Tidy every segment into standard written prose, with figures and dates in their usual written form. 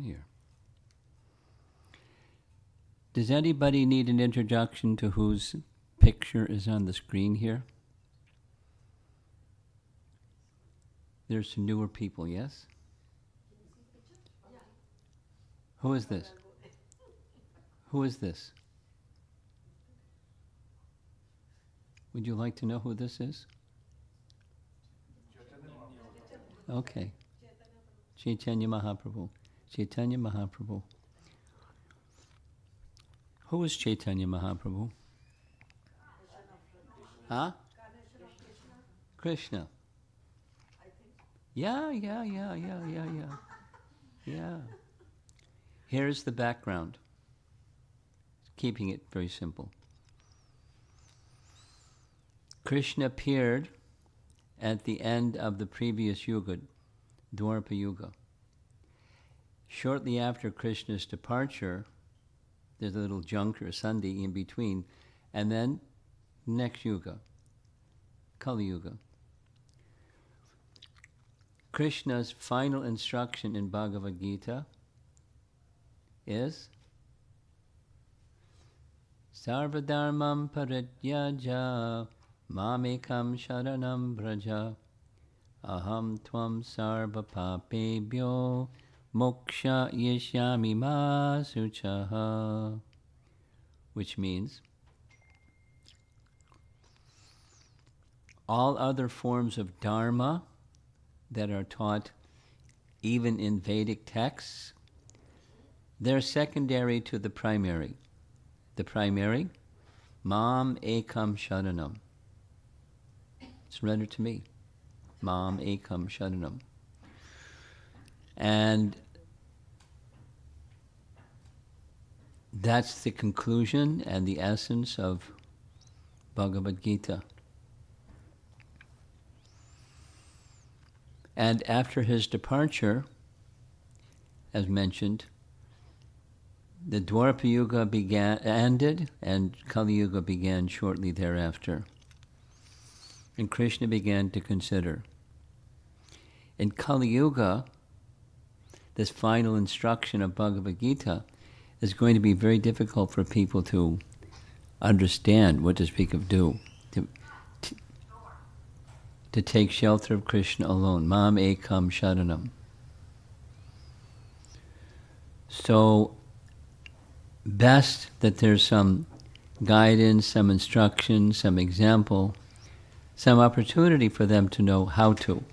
here. Does anybody need an introduction to whose picture is on the screen here? There's some newer people, yes? Who is this? Who is this? Would you like to know who this is? Okay. Chaitanya Mahaprabhu. Chaitanya Mahaprabhu. Who is Chaitanya Mahaprabhu? Huh? Krishna. Yeah. Here's the background. Keeping it very simple. Krishna appeared at the end of the previous yuga, Dwapara Yuga. Shortly after Krishna's departure, there's a little juncture, Sandhi in between, and then next yuga, Kali Yuga. Krishna's final instruction in Bhagavad Gita is Sarvadharmam parityaja mamekam sharanam braja aham tvam sarva papebhyo moksha yeshyami ma suchaha, which means all other forms of dharma that are taught even in Vedic texts, they're secondary to the primary. The primary, Mam Ekam Sharanam. Surrender to me. Mam Ekam Sharanam. And that's the conclusion and the essence of Bhagavad Gita. And after his departure, as mentioned, the Dwapara Yuga ended, and Kali Yuga began shortly thereafter. And Krishna began to consider. In Kali Yuga, this final instruction of Bhagavad Gita is going to be very difficult for people to understand, what to speak of do. To take shelter of Krishna alone. Mam Ekam Sharanam. So, best that there's some guidance, some instruction, some example, some opportunity for them to know how to.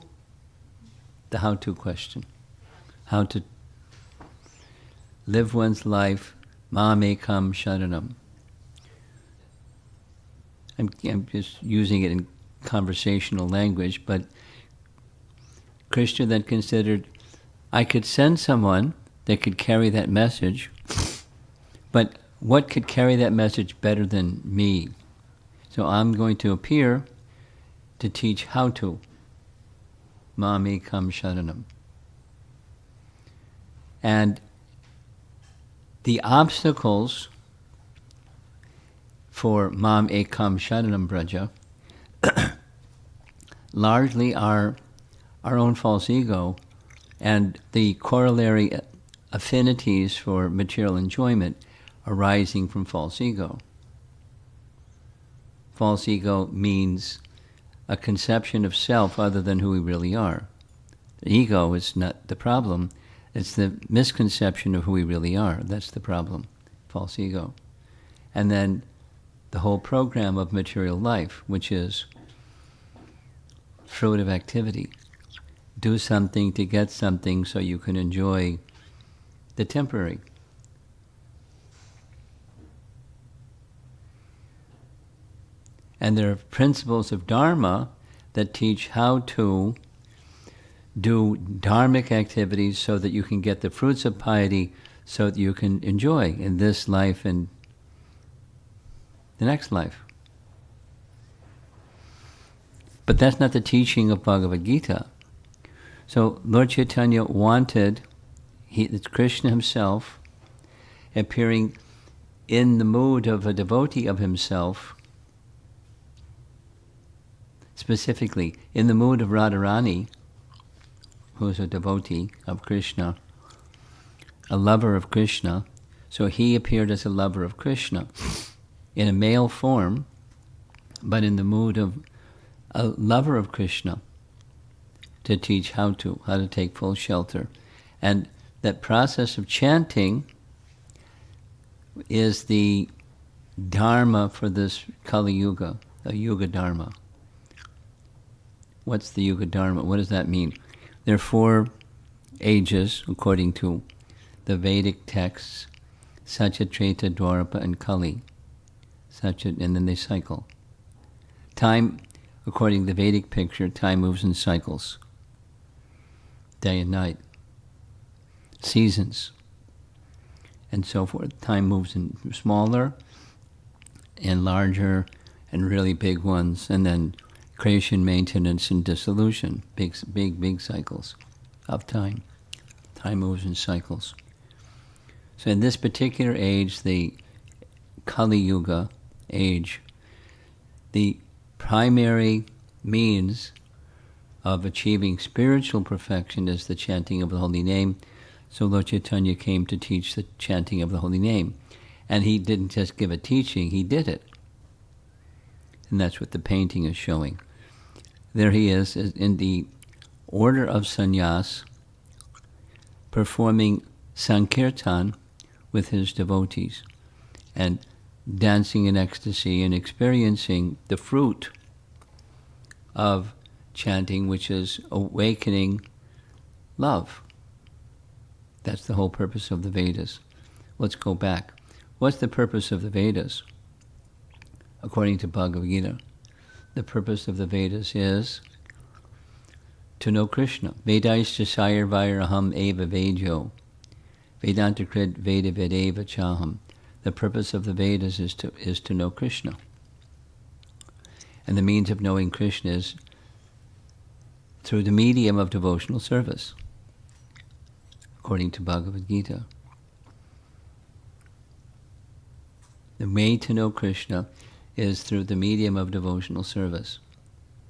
The how-to question. How to live one's life, Mam Ekam Sharanam. I'm just using it in conversational language, but Krishna then considered, I could send someone that could carry that message, but what could carry that message better than me? So I'm going to appear to teach how to. Mam Ekam Sharanam. And the obstacles for Mam Ekam Sharanam Braja largely are our own false ego and the corollary affinities for material enjoyment arising from false ego. False ego means a conception of self other than who we really are. The ego is not the problem, it's the misconception of who we really are. That's the problem, false ego. And then the whole program of material life, which is fruit of activity. Do something to get something so you can enjoy the temporary. And there are principles of Dharma that teach how to do dharmic activities so that you can get the fruits of piety so that you can enjoy in this life and the next life. But that's not the teaching of Bhagavad Gita. So Lord Chaitanya wanted, it's Krishna himself, appearing in the mood of a devotee of himself, specifically in the mood of Radharani, who is a devotee of Krishna, a lover of Krishna. So he appeared as a lover of Krishna in a male form, but in the mood of a lover of Krishna, to teach how to take full shelter. And that process of chanting is the dharma for this Kali Yuga, the Yuga Dharma. What's the Yuga Dharma? What does that mean? There are 4 ages, according to the Vedic texts: Satya, Treta, Dwapara, and Kali. Satya, and then they cycle. Time, according to the Vedic picture, time moves in cycles. Day and night. Seasons. And so forth. Time moves in smaller and larger and really big ones, and then creation, maintenance, and dissolution. Big cycles of time. Time moves in cycles. So in this particular age, the Kali Yuga age, the primary means of achieving spiritual perfection is the chanting of the holy name. So Lord Chaitanya came to teach the chanting of the holy name. And he didn't just give a teaching, he did it. And that's what the painting is showing. There he is in the order of sannyas, performing sankirtan with his devotees and dancing in ecstasy and experiencing the fruit of chanting, which is awakening love. That's the whole purpose of the Vedas. Let's go back. What's the purpose of the Vedas? According to Bhagavad Gita, the purpose of the Vedas is to know Krishna. Vedaischa sayarvairaham eva vedyo. Vedanta krid veda vedeva chaham. The purpose of the Vedas is to know Krishna. And the means of knowing Krishna is through the medium of devotional service, according to Bhagavad Gita. The way to know Krishna is through the medium of devotional service.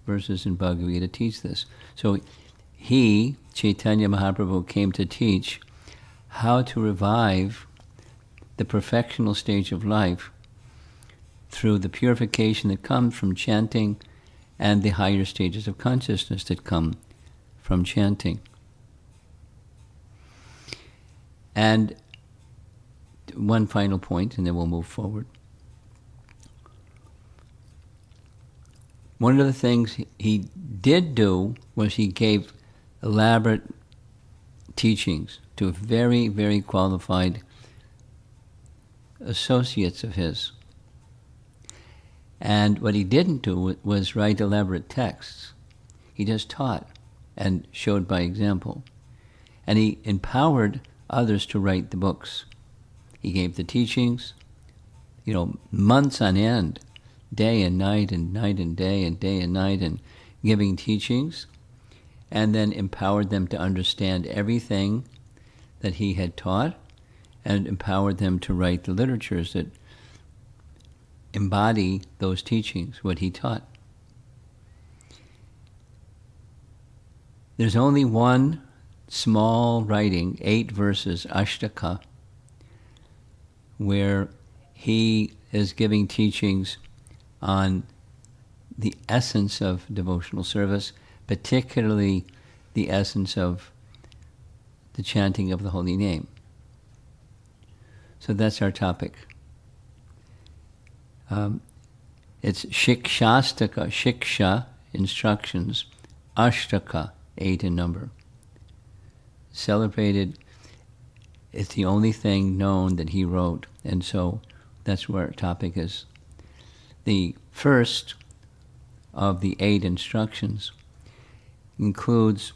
Verses in Bhagavad Gita teach this. So he, Chaitanya Mahaprabhu, came to teach how to revive the perfectional stage of life through the purification that comes from chanting and the higher stages of consciousness that come from chanting. And one final point, and then we'll move forward. One of the things he did do was he gave elaborate teachings to very, very qualified associates of his. And what he didn't do was write elaborate texts. He just taught and showed by example. And he empowered others to write the books. He gave the teachings, months on end, day and night and night and day and night, and giving teachings, and then empowered them to understand everything that he had taught, and empowered them to write the literatures that embody those teachings, what he taught. There's only one small writing, 8 verses, Ashtaka, where he is giving teachings on the essence of devotional service, particularly the essence of the chanting of the holy name. So that's our topic. It's Shikshastaka, Shiksha, instructions, Ashtaka, 8 in number. Celebrated, it's the only thing known that he wrote, and so that's where our topic is. The first of the 8 instructions includes,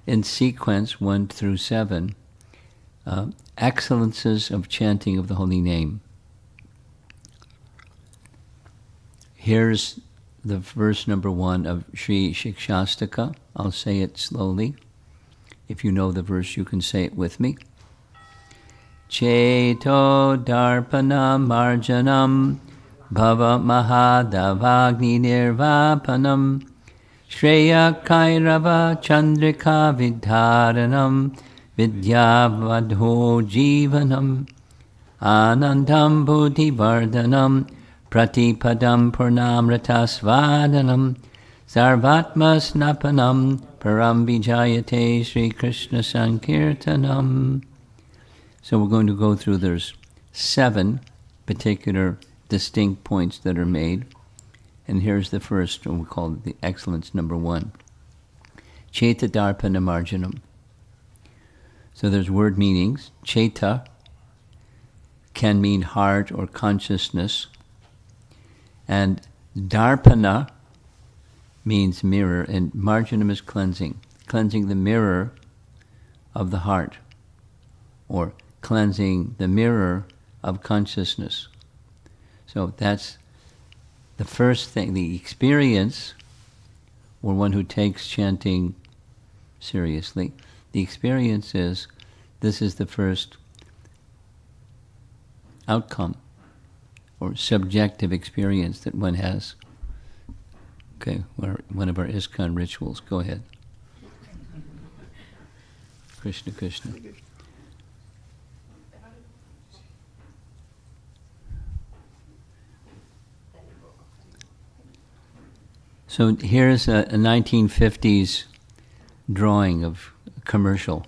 in sequence 1 through 7, excellences of chanting of the holy name. Here's the verse number 1 of Sri Shikshastaka. I'll say it slowly. If you know the verse, you can say it with me. Cheto darpana marjanam bhava mahadavagni nirvapanam Shreya kairava chandrika vidharanam vidyavadho jivanam anandam buddhivardhanam pratipadam purnamritasvadanam sarvatma snapanam param vijayate Sri Krishna Sankirtanam. So we're going to go through, there's 7 particular distinct points that are made. And here's the first, and we call it the excellence number 1. Cheta darpana marjanam. So there's word meanings. Cheta can mean heart or consciousness. And darpana means mirror, and marjanam is cleansing. Cleansing the mirror of the heart, or cleansing the mirror of consciousness. So that's the first thing, the experience, or one who takes chanting seriously. The experience is, this is the first outcome, or subjective experience that one has. Okay, one of our ISKCON rituals. Go ahead. Krishna, Krishna. So here's a 1950s drawing of a commercial,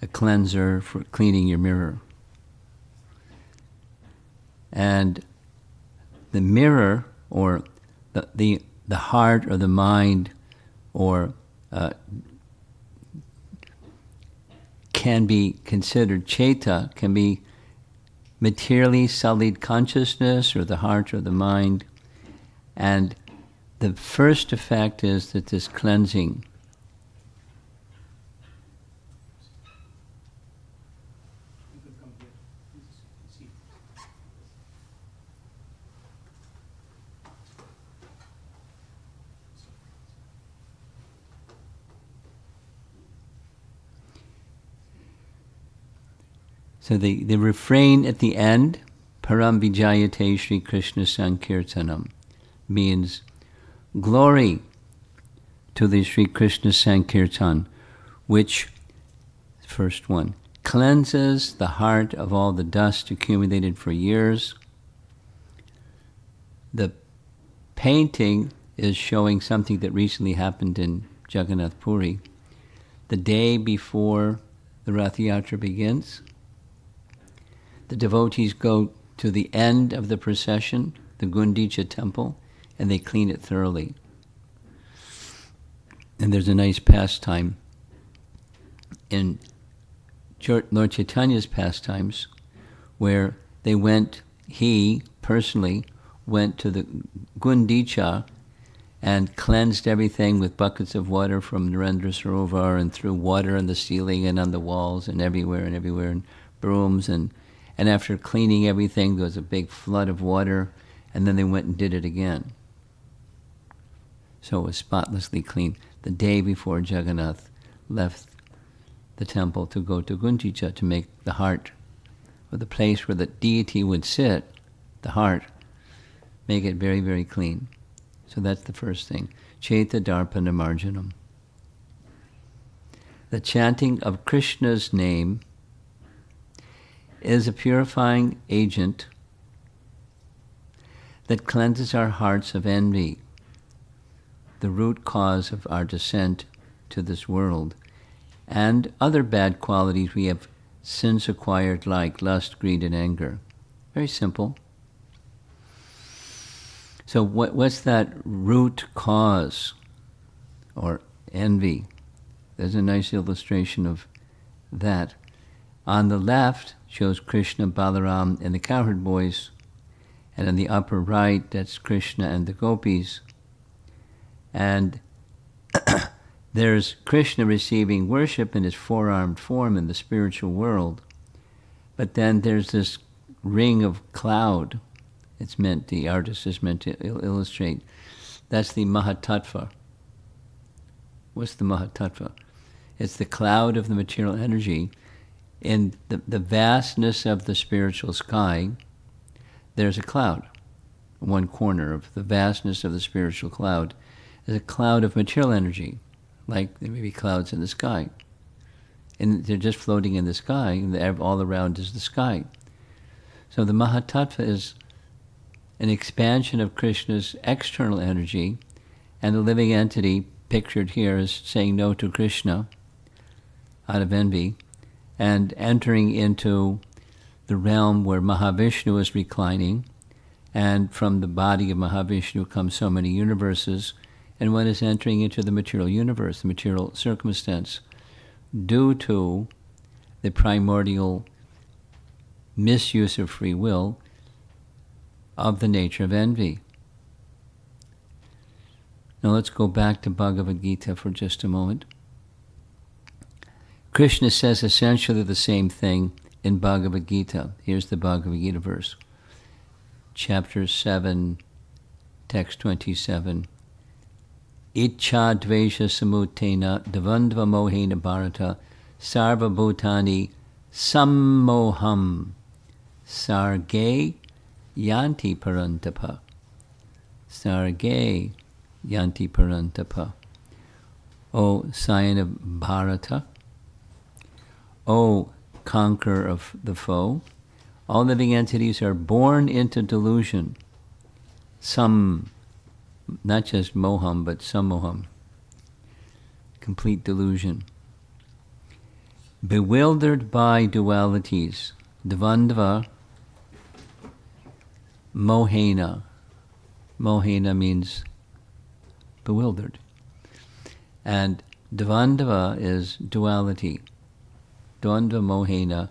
a cleanser for cleaning your mirror. And the mirror, or the heart or the mind, or can be considered, cheta can be materially sullied consciousness, or the heart or the mind. And the first effect is that this cleansing so the refrain at the end, Param Vijayate Sri Krishna Sankirtanam, means glory to the Sri Krishna Sankirtan, which, first one, cleanses the heart of all the dust accumulated for years. The painting is showing something that recently happened in Jagannath Puri. The day before the Rath Yatra begins, the devotees go to the end of the procession, the Gundicha temple, and they clean it thoroughly. And there's a nice pastime in Lord Chaitanya's pastimes where he personally went to the Gundicha and cleansed everything with buckets of water from Narendra Sarovar, and threw water on the ceiling and on the walls and everywhere, and brooms. And after cleaning everything, there was a big flood of water, and then they went and did it again. So it was spotlessly clean. The day before Jagannath left the temple to go to Gundicha to make the heart, or the place where the deity would sit, the heart, make it very, very clean. So that's the first thing. Cheta darpana marjanam. The chanting of Krishna's name is a purifying agent that cleanses our hearts of envy, the root cause of our descent to this world, and other bad qualities we have since acquired, like lust, greed, and anger. Very simple. So what's that root cause, or envy? There's a nice illustration of that. On the left shows Krishna, Balaram, and the cowherd boys, and on the upper right, that's Krishna and the gopis. And there's Krishna receiving worship in his four-armed form in the spiritual world. But then there's this ring of cloud. The artist is meant to illustrate. That's the Mahatattva. What's the Mahatattva? It's the cloud of the material energy. In the vastness of the spiritual sky, there's a cloud. One corner of the vastness of the spiritual cloud is a cloud of material energy, like there may be clouds in the sky. And they're just floating in the sky, and all around is the sky. So the Mahatattva is an expansion of Krishna's external energy, and the living entity pictured here is saying no to Krishna out of envy, and entering into the realm where Mahavishnu is reclining, and from the body of Mahavishnu come so many universes, and one is entering into the material universe, the material circumstance, due to the primordial misuse of free will of the nature of envy. Now let's go back to Bhagavad Gita for just a moment. Krishna says essentially the same thing in Bhagavad Gita. Here's the Bhagavad Gita verse. Chapter 7, text 27. Ichcha dvesha samutena davandva mohena bharata sarva bhutani sammoham sarge yanti parantapa. Sarge yanti parantapa. O scion of Bharata, O conqueror of the foe, all living entities are born into delusion. Some, not just moham, but sammoham. Complete delusion. Bewildered by dualities. Dvandva, mohena. Mohena means bewildered. And dvandva is duality. Dvandva mohena.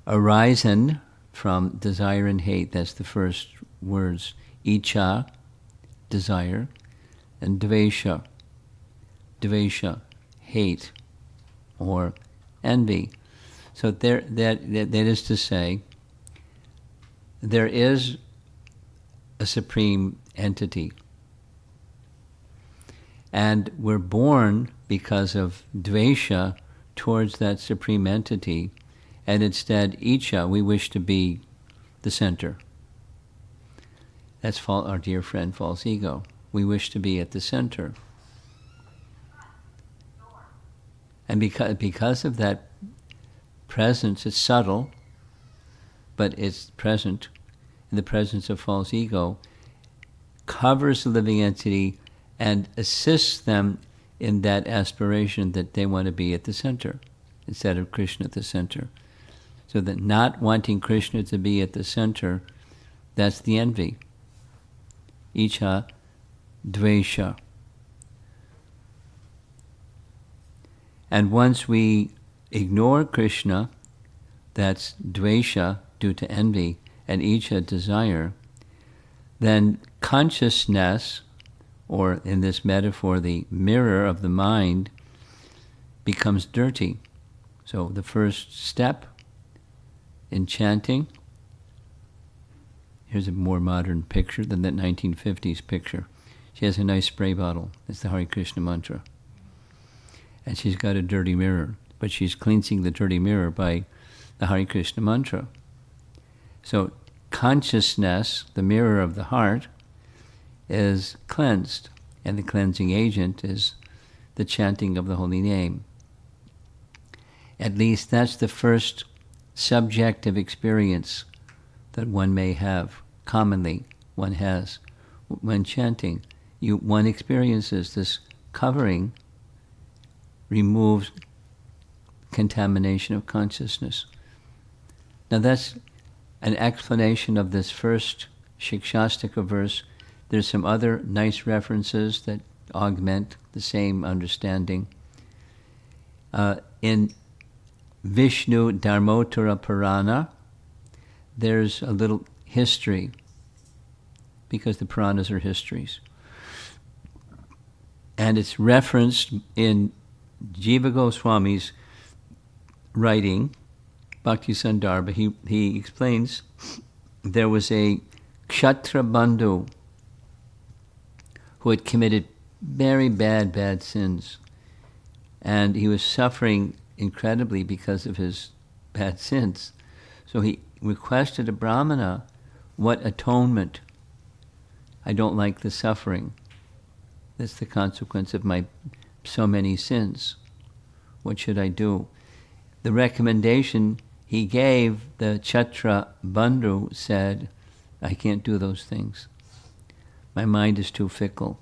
Arisen from desire and hate. That's the first words. Icha, desire, and dvesha. Dvesha, hate, or envy. So that is to say, there is a supreme entity. And we're born because of dvesha towards that supreme entity, and instead, icha, we wish to be the center. That's our dear friend, false ego. We wish to be at the center. And because of that presence, it's subtle, but it's present in the presence of false ego, covers the living entity and assists them in that aspiration that they want to be at the center instead of Krishna at the center. So that not wanting Krishna to be at the center, that's the envy. Icha, dvesha. And once we ignore Krishna, that's dvesha, due to envy, and icha, desire, then consciousness, or in this metaphor, the mirror of the mind, becomes dirty. So the first step in chanting, here's a more modern picture than that 1950s picture. She has a nice spray bottle. It's the Hare Krishna mantra. And she's got a dirty mirror, but she's cleansing the dirty mirror by the Hare Krishna mantra. So consciousness, the mirror of the heart, is cleansed, and the cleansing agent is the chanting of the holy name. At least that's the first subjective experience that one may have, commonly one has, when chanting. One experiences this covering removes contamination of consciousness. Now that's an explanation of this first Shikshastika verse. There's some other nice references that augment the same understanding. In Vishnu Dharmottara Purana, there's a little history, because the Puranas are histories. And it's referenced in Jiva Goswami's writing, Bhakti Sandarbha. He explains there was a Kshatriya Bandhu who had committed very bad sins. And he was suffering incredibly because of his bad sins. So he requested a Brahmana, what atonement? I don't like the suffering. That's the consequence of my so many sins. What should I do? The recommendation he gave, the Chatra Bandhu said, I can't do those things. My mind is too fickle.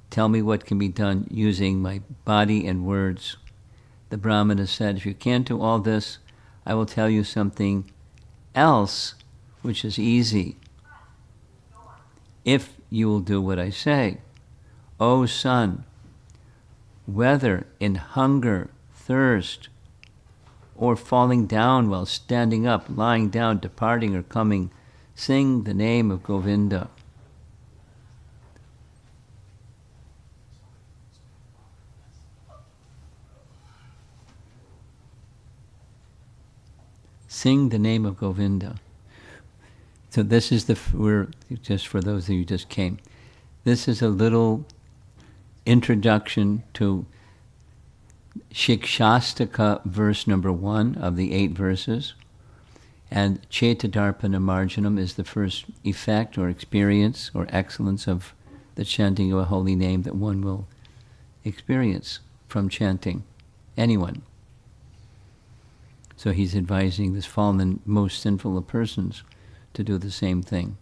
Tell me what can be done using my body and words. The Brahmana said, if you can't do all this, I will tell you something else which is easy. If you will do what I say. O son, whether in hunger, thirst, or falling down while standing up, lying down, departing or coming, sing the name of Govinda. Sing the name of Govinda. So this is we're just for those of you who just came. This is a little introduction to Shikshastaka, verse number 1 of the 8 verses. And Chetadarpana Marjanam is the first effect or experience or excellence of the chanting of a holy name that one will experience from chanting. Anyone. So he's advising this fallen, most sinful of persons to do the same thing.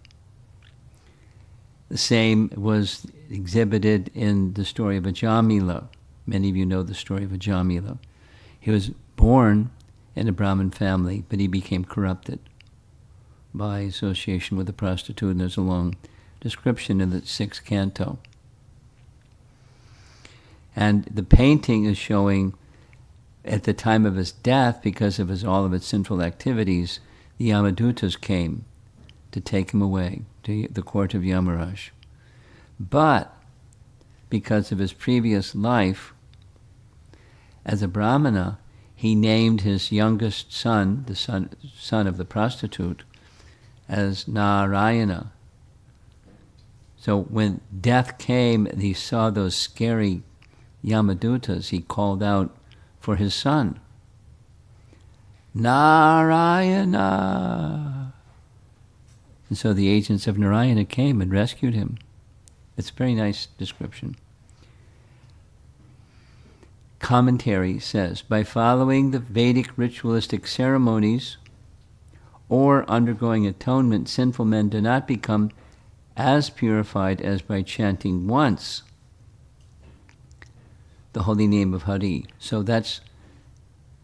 The same was exhibited in the story of Ajamila. Many of you know the story of Ajamila. He was born in a Brahmin family, but he became corrupted by association with a prostitute, and there's a long description in the 6th canto. And the painting is showing at the time of his death, because of all of his sinful activities, the Yamadutas came to take him away to the court of Yamaraj. But because of his previous life as a Brahmana, he named his youngest son, the son of the prostitute, as Narayana. So when death came and he saw those scary Yamadutas, he called out for his son, Narayana. And so the agents of Narayana came and rescued him. It's a very nice description. Commentary says, by following the Vedic ritualistic ceremonies or undergoing atonement, sinful men do not become as purified as by chanting once the holy name of Hari. So that's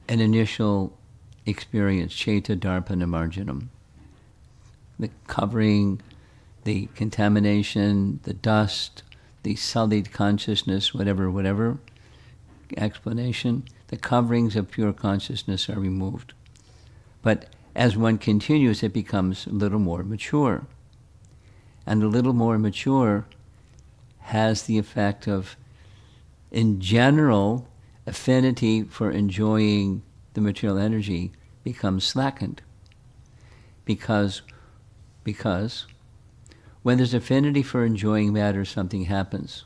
an initial experience, Cheta Darpana Marjanam. The covering, the contamination, the dust, the sullied consciousness, whatever explanation, the coverings of pure consciousness are removed. But as one continues, it becomes a little more mature. And a little more mature has the effect of, in general, affinity for enjoying the material energy becomes slackened. Because when there's affinity for enjoying matter, something happens.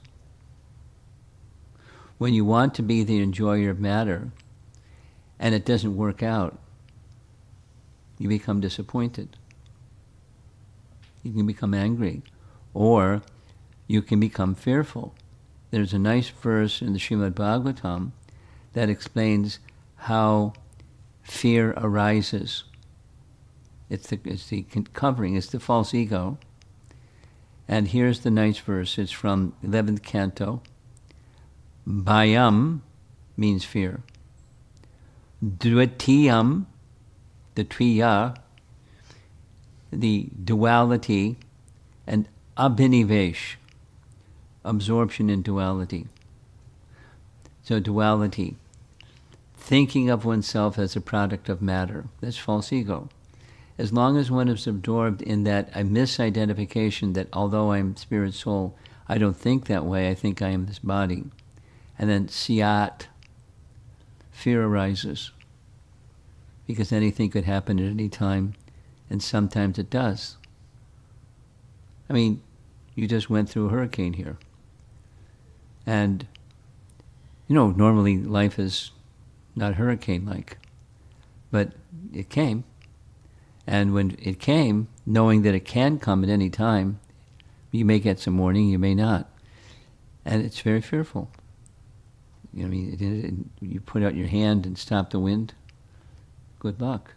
When you want to be the enjoyer of matter and it doesn't work out, you become disappointed. You can become angry, or you can become fearful. There's a nice verse in the Srimad Bhagavatam that explains how fear arises. It's the covering, it's the false ego. And here's the nice verse. It's from 11th canto. Bhayam means fear. Dvitiyam, the tviya, the duality, and abhinivesh, absorption in duality. So duality, thinking of oneself as a product of matter, that's false ego. As long as one is absorbed in that a misidentification that although I'm spirit soul, I don't think that way, I think I am this body. And then siyat, fear arises. Because anything could happen at any time, and sometimes it does. I mean, you just went through a hurricane here. And, normally life is not hurricane-like. But it came. And when it came, knowing that it can come at any time, you may get some warning, you may not. And it's very fearful. You know, I mean, you put out your hand and stop the wind, good luck.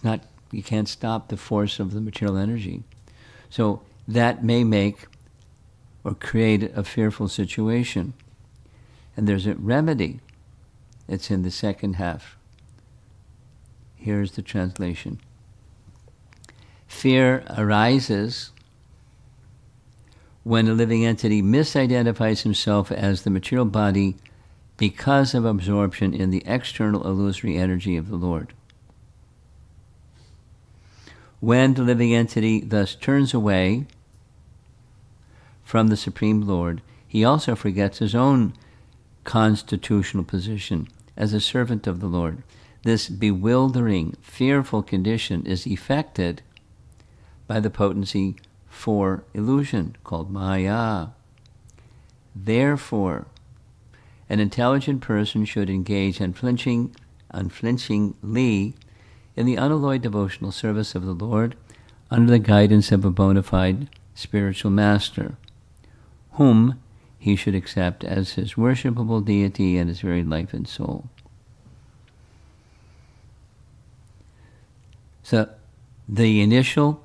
You can't stop the force of the material energy. So that may make or create a fearful situation. And there's a remedy. It's in the second half. Here's the translation. Fear arises when a living entity misidentifies himself as the material body because of absorption in the external illusory energy of the Lord. When the living entity thus turns away from the Supreme Lord, he also forgets his own constitutional position as a servant of the Lord. This bewildering, fearful condition is effected by the potency for illusion called Maya. Therefore, an intelligent person should engage unflinchingly in the unalloyed devotional service of the Lord under the guidance of a bona fide spiritual master, whom he should accept as his worshipable deity and his very life and soul. So the initial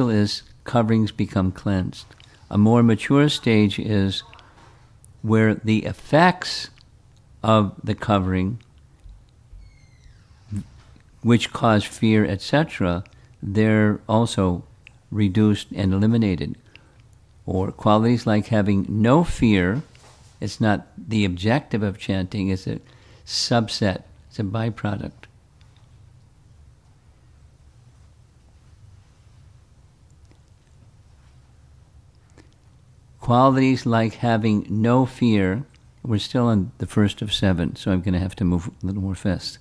is coverings become cleansed. A more mature stage is where the effects of the covering, which cause fear, etc., they're also reduced and eliminated. Or qualities like having no fear, it's not the objective of chanting, it's a subset, it's a byproduct. Qualities like having no fear, we're still on the first of 7, so I'm going to have to move a little more fast.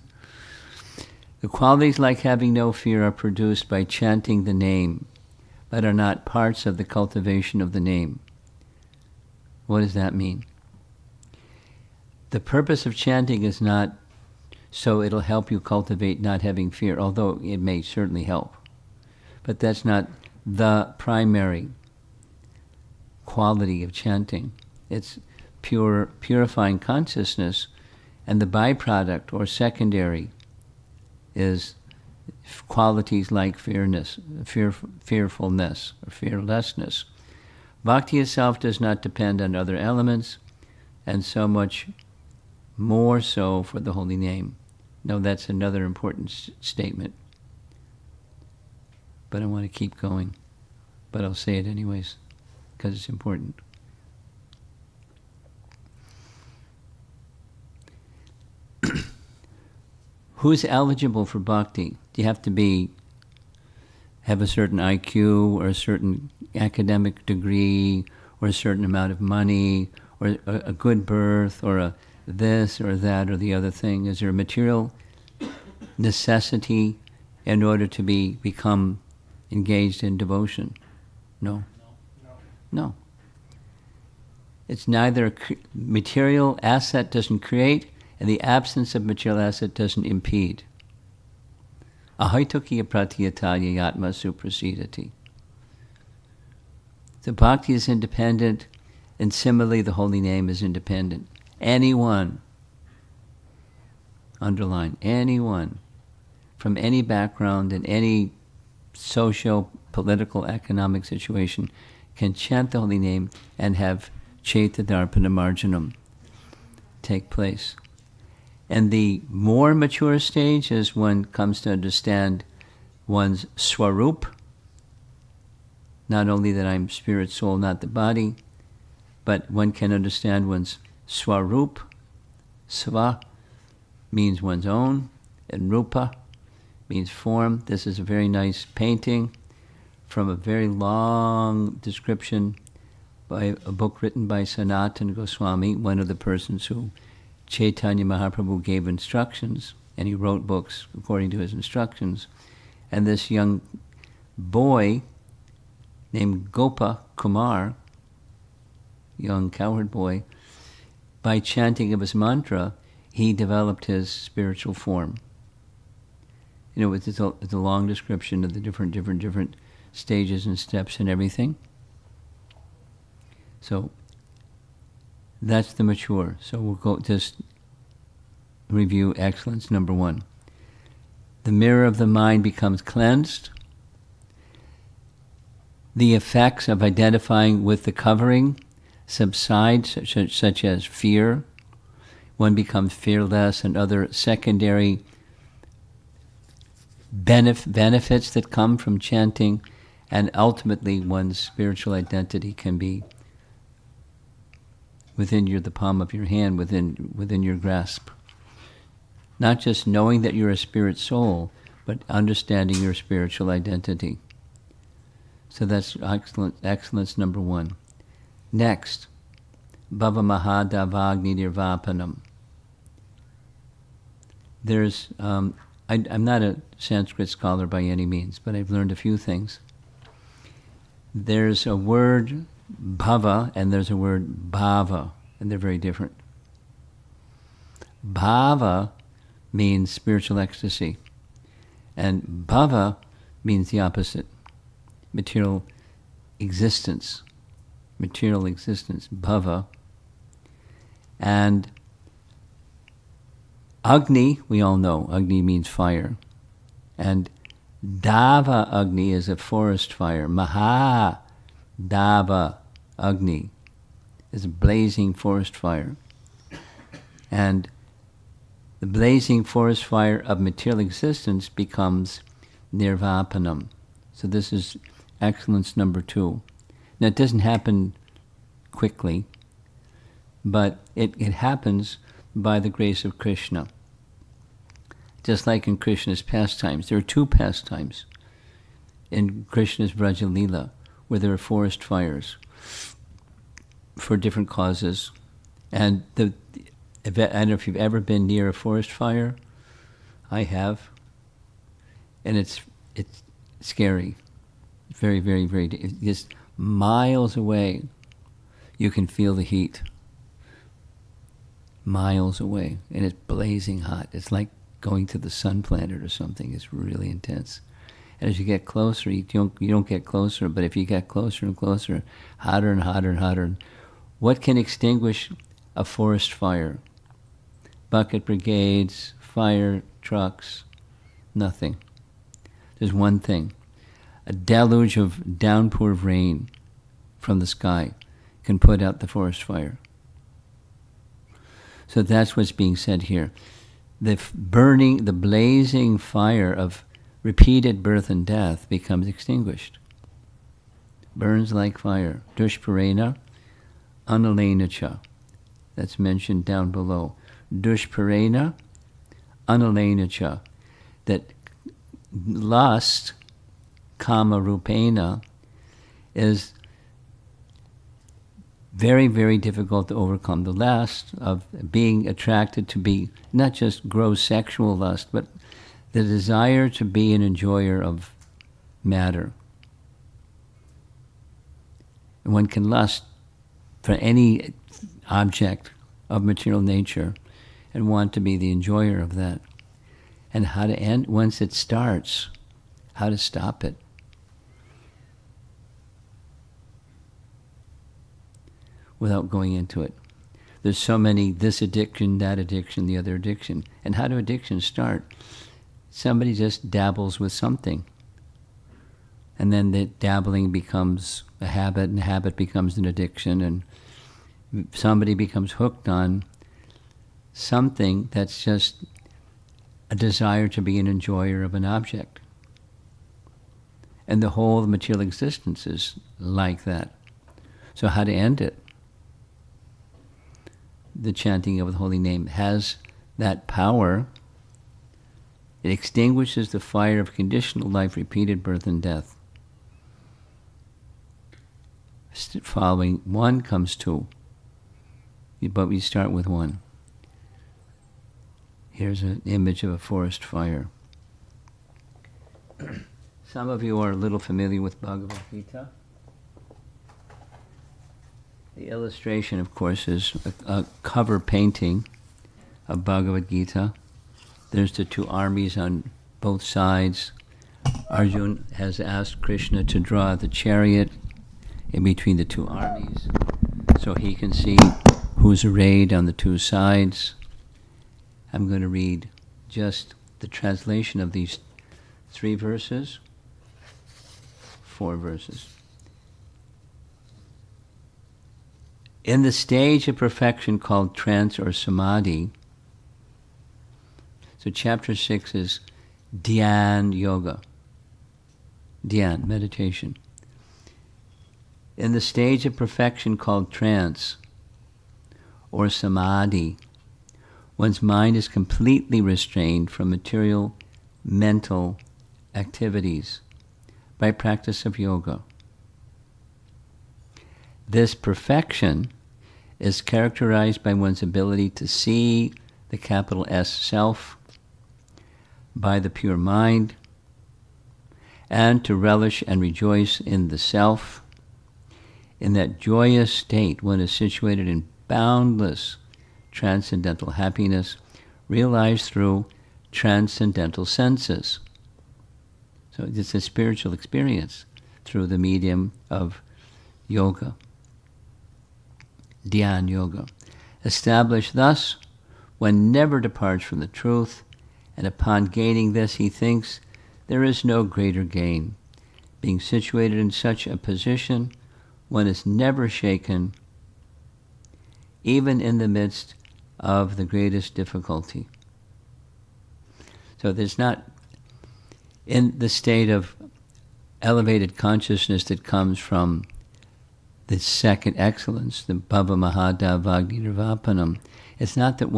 The qualities like having no fear are produced by chanting the name, but are not parts of the cultivation of the name. What does that mean? The purpose of chanting is not so it'll help you cultivate not having fear, although it may certainly help. But that's not the primary quality of chanting. It's purifying consciousness, and the byproduct or secondary is qualities like fearfulness or fearlessness. Bhakti itself does not depend on other elements, and so much more so for the holy name. No, that's another important statement. But I want to keep going. But I'll say it anyways, because it's important. Who's eligible for bhakti? Do you have to have a certain IQ or a certain academic degree or a certain amount of money or a good birth or a this or that or the other thing? Is there a material necessity in order to become engaged in devotion? No. No. It's neither material asset doesn't create, and the absence of material asset doesn't impede. Ahaitukiya pratyataya yatma suprasidati. The bhakti is independent, and similarly the holy name is independent. Anyone, underline, anyone, from any background in any social, political, economic situation can chant the holy name and have Chaita Darpana Marjanam take place. And the more mature stage is one comes to understand one's swarup, not only that I'm spirit, soul, not the body, but one can understand one's swarup. Sva means one's own, and rupa means form. This is a very nice painting from a very long description by a book written by Sanatana Goswami, one of the persons who Chaitanya Mahaprabhu gave instructions, and he wrote books according to his instructions. And this young boy named Gopa Kumar, young cowherd boy, by chanting of his mantra, he developed his spiritual form. You know, it's a long description of the different stages and steps and everything. So that's the mature. So we'll go just review excellence number 1. The mirror of the mind becomes cleansed. The effects of identifying with the covering subside, such as fear. One becomes fearless, and other secondary benefits that come from chanting, and ultimately one's spiritual identity can be within the palm of your hand, within your grasp. Not just knowing that you're a spirit soul, but understanding your spiritual identity. So that's excellence number 1. Next, Bhava Mahadavagni Nirvapanam. There's, I'm not a Sanskrit scholar by any means, but I've learned a few things. There's a word bhava and there's a word bhava, and they're very different. Bhava means spiritual ecstasy, and bhava means the opposite, material existence, bhava. And Agni, we all know, Agni means fire. And Dava Agni is a forest fire. Maha Dava Agni is a blazing forest fire. And the blazing forest fire of material existence becomes nirvapanam. So this is excellence number 2. Now it doesn't happen quickly, but it happens by the grace of Krishna. Just like in Krishna's pastimes. There are 2 pastimes in Krishna's Vraja Leela, where there are forest fires for different causes. And I don't know if you've ever been near a forest fire. I have. And it's scary. Very, very, very, just miles away, you can feel the heat. Miles away, and it's blazing hot. It's like going to the sun planet or something. It's really intense. And as you get closer, you don't get closer, but if you get closer and closer, hotter and hotter and hotter. What can extinguish a forest fire? Bucket brigades, fire trucks, nothing. There's one thing. A deluge of downpour of rain from the sky can put out the forest fire. So that's what's being said here. The blazing fire of repeated birth and death becomes extinguished. Burns like fire. Dushparena, analena cha. That's mentioned down below. Dushparena, analena cha. That lust, kama rupena, is very, very difficult to overcome. The lust of being attracted to be not just gross sexual lust, but the desire to be an enjoyer of matter. And one can lust for any object of material nature and want to be the enjoyer of that. And how to end, once it starts, how to stop it. Without going into it. There's so many, this addiction, that addiction, the other addiction. And how do addictions start? Somebody just dabbles with something. And then the dabbling becomes a habit, and the habit becomes an addiction, and somebody becomes hooked on something that's just a desire to be an enjoyer of an object. And the whole material existence is like that. So how to end it? The chanting of the holy name has that power. It extinguishes the fire of conditional life, repeated birth and death. Following one comes 2. But we start with 1. Here's an image of a forest fire. Some of you are a little familiar with Bhagavad Gita. The illustration, of course, is a cover painting of Bhagavad Gita. There's the 2 armies on both sides. Arjuna has asked Krishna to draw the chariot in between the 2 armies. so he can see who's arrayed on the two sides. I'm going to read just the translation of these 3 verses, 4 verses. In the stage of perfection called trance or samadhi, so chapter 6 is Dhyan Yoga, Dhyan, meditation. In the stage of perfection called trance or samadhi, one's mind is completely restrained from material mental activities by practice of yoga. This perfection is characterized by one's ability to see the capital S self by the pure mind, and to relish and rejoice in the self. In that joyous state, one is situated in boundless transcendental happiness, realized through transcendental senses. So it's a spiritual experience through the medium of yoga, Dhyan Yoga. Established thus, one never departs from the truth, and upon gaining this, he thinks there is no greater gain. Being situated in such a position, one is never shaken, even in the midst of the greatest difficulty. So there's not, in the state of elevated consciousness that comes from the second excellence, the Bhava Mahadavagni Nirvapanam, it's not that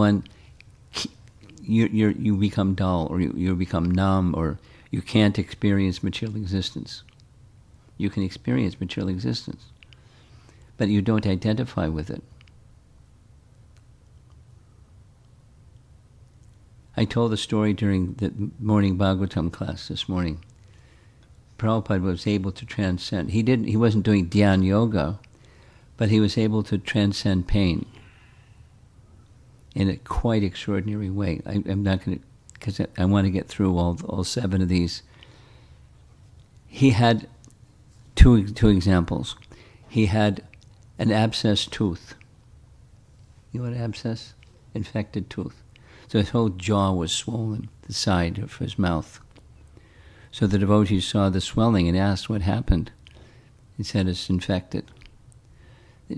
you become dull, or you become numb, or you can't experience material existence. You can experience material existence, but you don't identify with it. I told the story during the morning Bhagavatam class this morning. Prabhupada was able to transcend. He wasn't doing Dhyan Yoga, but he was able to transcend pain in a quite extraordinary way. I'm not going to, because I want to get through all 7 of these. He had two examples. He had an abscessed tooth. You know what abscess? Infected tooth. So his whole jaw was swollen, the side of his mouth. So the devotees saw the swelling and asked what happened. He said, it's infected.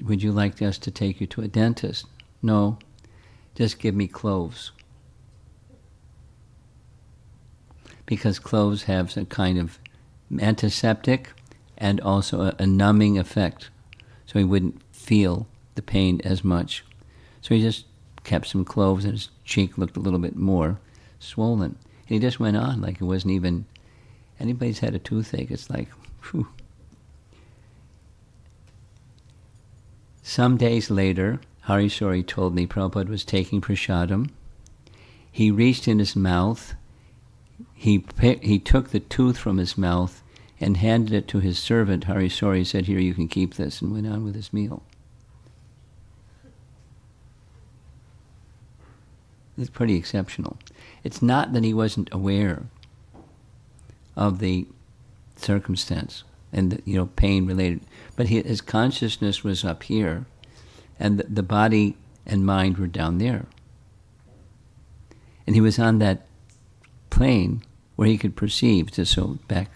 Would you like us to take you to a dentist? No, just give me cloves. Because cloves have a kind of antiseptic and also a numbing effect. So he wouldn't feel the pain as much. So he just kept some cloves, and his cheek looked a little bit more swollen. And he just went on like it wasn't even, anybody's had a toothache, it's like, whew. Some days later, Harisori told me Prabhupada was taking prasadam. He reached in his mouth, he took the tooth from his mouth and handed it to his servant. Harisori said, here, you can keep this, and went on with his meal. It's pretty exceptional. It's not that he wasn't aware of the circumstance and the, pain related, but his consciousness was up here, and the body and mind were down there. And he was on that plane where he could perceive, back.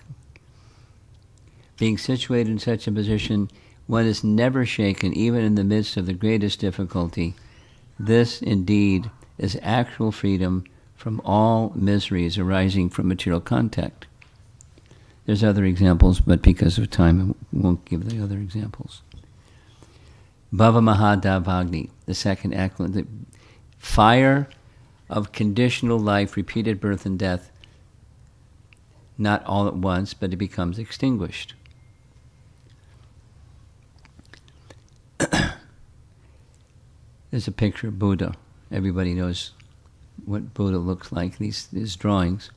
Being situated in such a position, one is never shaken, even in the midst of the greatest difficulty. This, indeed, is actual freedom from all miseries arising from material contact. There's other examples, but because of time, I won't give the other examples. Bhava Mahadavagni, the second excellence, the fire of conditional life, repeated birth and death, not all at once, but it becomes extinguished. There's a picture of Buddha. Everybody knows what Buddha looks like, these drawings.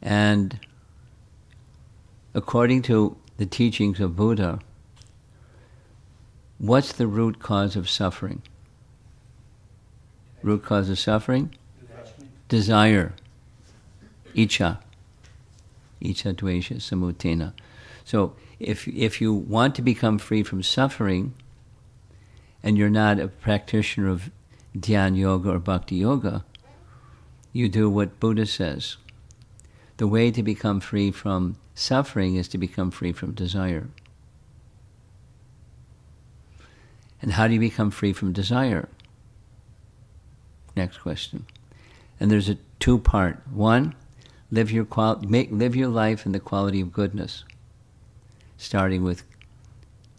And according to the teachings of Buddha, what's the root cause of suffering? Root cause of suffering? Desire. Icha. Icha dvesha samutena. So if you want to become free from suffering, and you're not a practitioner of Dhyan Yoga or Bhakti Yoga, you do what Buddha says. The way to become free from suffering is to become free from desire. And how do you become free from desire? Next question. And there's a two-part. One, live your life in the quality of goodness, starting with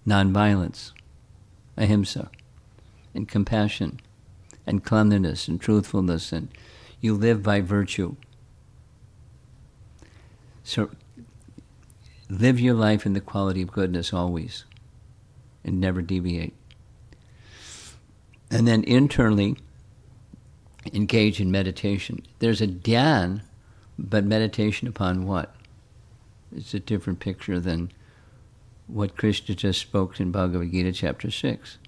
nonviolence, ahimsa, and compassion, and cleanliness, and truthfulness, and you live by virtue. So live your life in the quality of goodness always, and never deviate. And then internally, engage in meditation. There's a dhyan, but meditation upon what? It's a different picture than what Krishna just spoke in Bhagavad Gita chapter 6.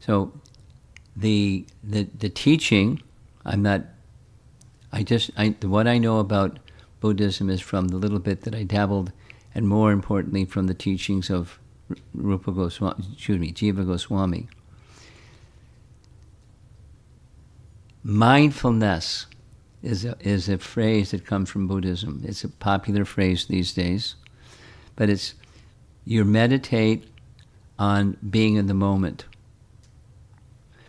So the teaching, what I know about Buddhism is from the little bit that I dabbled, and more importantly from the teachings of Jiva Goswami. Mindfulness is a phrase that comes from Buddhism. It's a popular phrase these days, but it's you meditate on being in the moment.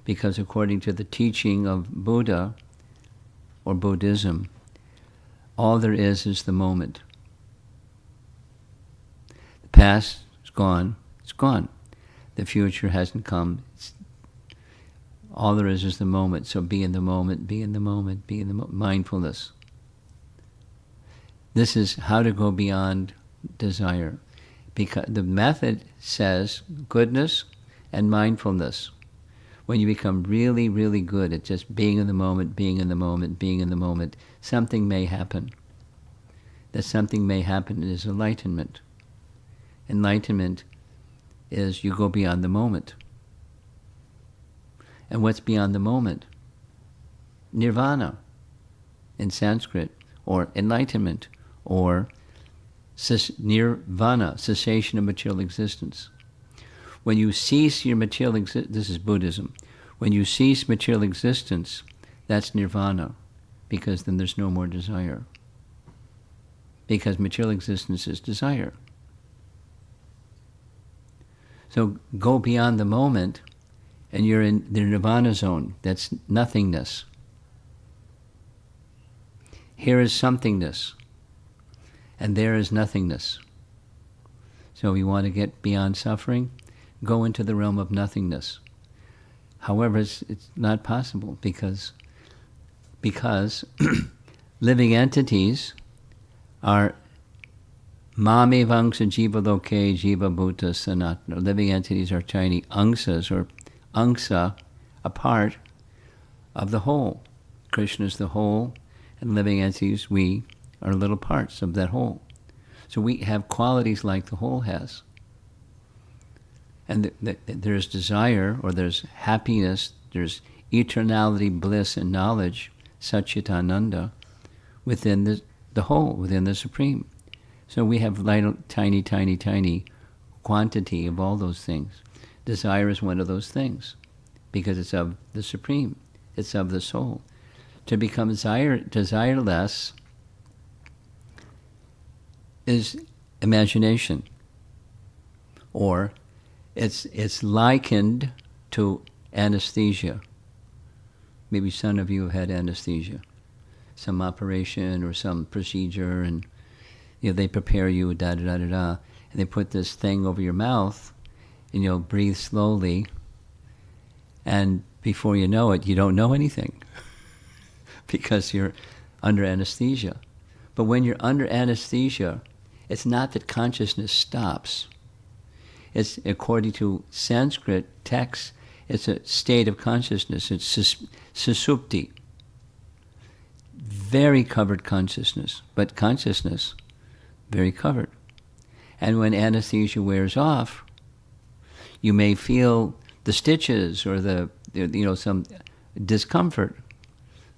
Because according to the teaching of Buddha or Buddhism, all there is the moment. The past is gone, it's gone. The future hasn't come. All there is the moment. So be in the moment, be in the moment, be in the moment. Mindfulness. This is how to go beyond desire. Because the method says goodness and mindfulness. When you become really, really good at just being in the moment, being in the moment, being in the moment, something may happen. That something may happen is enlightenment. Enlightenment is you go beyond the moment. And what's beyond the moment? Nirvana in Sanskrit, or enlightenment, or nirvana, cessation of material existence. When you cease your material existence, this is Buddhism, when you cease material existence, that's nirvana, because then there's no more desire. Because material existence is desire. So go beyond the moment, and you're in the nirvana zone. That's nothingness. Here is somethingness, and there is nothingness. So if you want to get beyond suffering, go into the realm of nothingness. However, it's not possible because living entities are mame vangsa jiva loke jiva bhuta sanatana. Living entities are tiny angsas, or angsa, a part of the whole. Krishna is the whole, and living entities, we are little parts of that whole. So we have qualities like the whole has. And there's desire, or there's happiness, there's eternality, bliss, and knowledge, Satchitananda, within the whole, within the Supreme. So we have tiny, tiny, tiny quantity of all those things. Desire is one of those things, because it's of the Supreme, it's of the soul. To become desireless is imagination, or it's likened to anesthesia. Maybe some of you have had anesthesia, some operation or some procedure, and they prepare you, and they put this thing over your mouth, and you'll breathe slowly, and before you know it, you don't know anything because you're under anesthesia. But when you're under anesthesia, it's not that consciousness stops. It's, according to Sanskrit texts, it's a state of consciousness. It's susupti. Very covered consciousness, but consciousness very covered. And when anesthesia wears off, you may feel the stitches or some discomfort,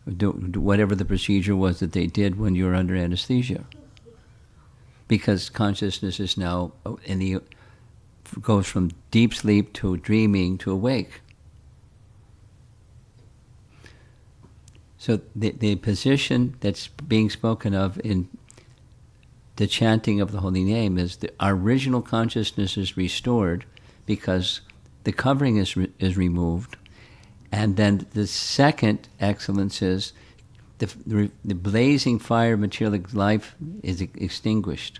whatever the procedure was that they did when you were under anesthesia. Because consciousness is now in the goes from deep sleep to dreaming to awake. So the position that's being spoken of in the chanting of the holy name is that our original consciousness is restored because the covering is removed. And then the second excellence is the blazing fire of material life is extinguished.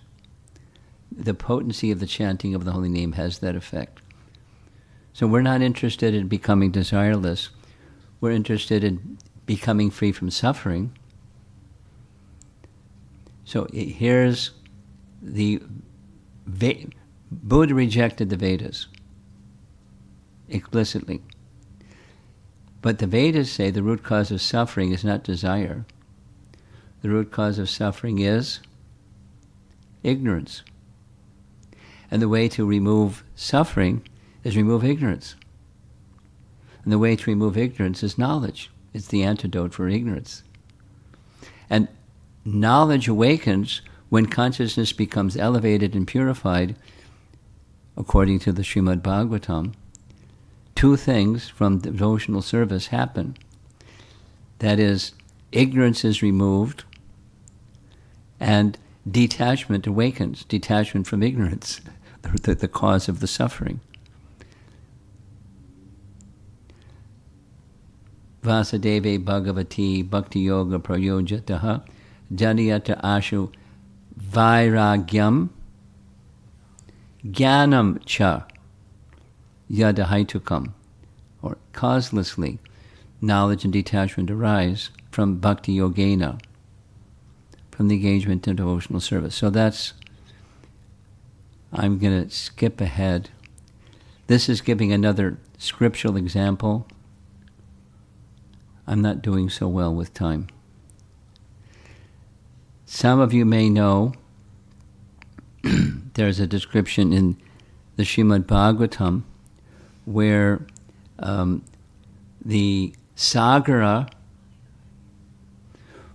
The potency of the chanting of the holy name has that effect. So we're not interested in becoming desireless. We're interested in becoming free from suffering. So here's the Buddha rejected the Vedas explicitly. But the Vedas say the root cause of suffering is not desire. The root cause of suffering is ignorance. And the way to remove suffering is remove ignorance. And the way to remove ignorance is knowledge. It's the antidote for ignorance. And knowledge awakens when consciousness becomes elevated and purified, according to the Srimad Bhagavatam. Two things from devotional service happen. That is, ignorance is removed and detachment awakens, detachment from ignorance, the cause of the suffering. Vasudeve Bhagavati Bhakti Yoga Prayojataha Janiyata Ashu Vairagyam Jnanam Cha Yadahaitukam, or causelessly, knowledge and detachment arise from Bhakti Yogena, from the engagement in devotional service. So that's, I'm going to skip ahead. This is giving another scriptural example. I'm not doing so well with time. Some of you may know there's a description in the Srimad Bhagavatam where the Sagara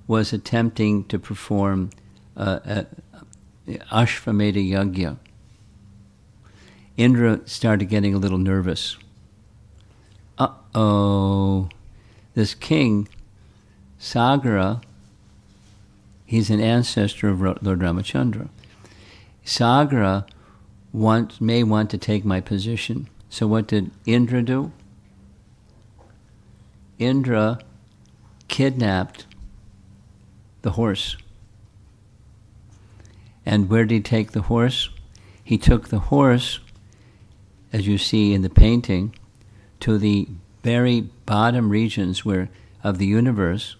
was attempting to perform Ashvamedha Yajna. Indra started getting a little nervous. Uh-oh. This king, Sagara, he's an ancestor of Lord Ramachandra. Sagara may want to take my position. So what did Indra do? Indra kidnapped the horse. And where did he take the horse? He took the horse, as you see in the painting, to the very bottom regions of the universe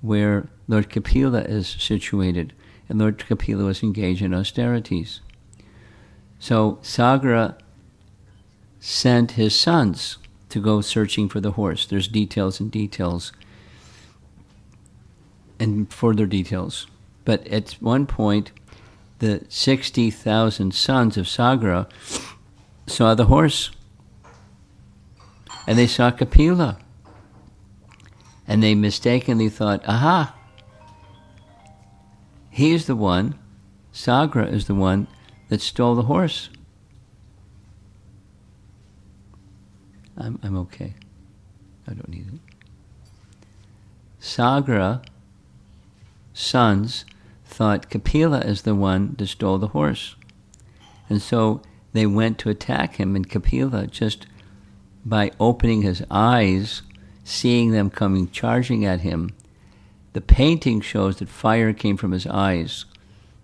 where Lord Kapila is situated. And Lord Kapila was engaged in austerities. So Sagara sent his sons to go searching for the horse. There's details and details and further details. But at one point, the 60,000 sons of Sagara saw the horse. And they saw Kapila. And they mistakenly thought, aha, he's the one, Sagara is the one that stole the horse. I'm okay. I don't need it. Sagara sons thought Kapila is the one that stole the horse. And so they went to attack him, and Kapila, just by opening his eyes, seeing them coming charging at him, the painting shows that fire came from his eyes.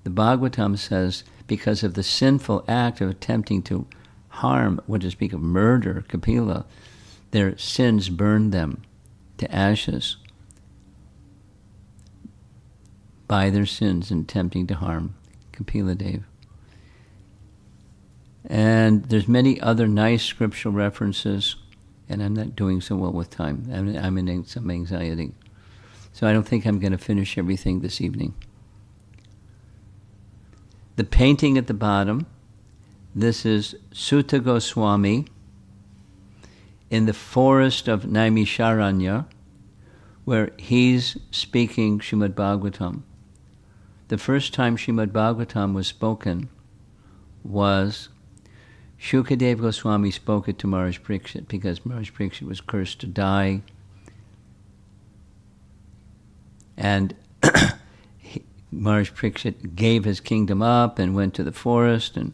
The Bhagavatam says, because of the sinful act of attempting to harm, what to speak of murder, Kapila, their sins burned them to ashes by their sins in attempting to harm Kapila Dev. And there's many other nice scriptural references, and I'm not doing so well with time. I'm in some anxiety. So I don't think I'm going to finish everything this evening. The painting at the bottom, this is Sutta Goswami in the forest of Naimisharanya, where he's speaking Srimad Bhagavatam. The first time Srimad Bhagavatam was spoken was Shukadeva Goswami spoke it to Maharaj Parikshit because Maharaj Parikshit was cursed to die. And Maharaj Parikshit gave his kingdom up and went to the forest, and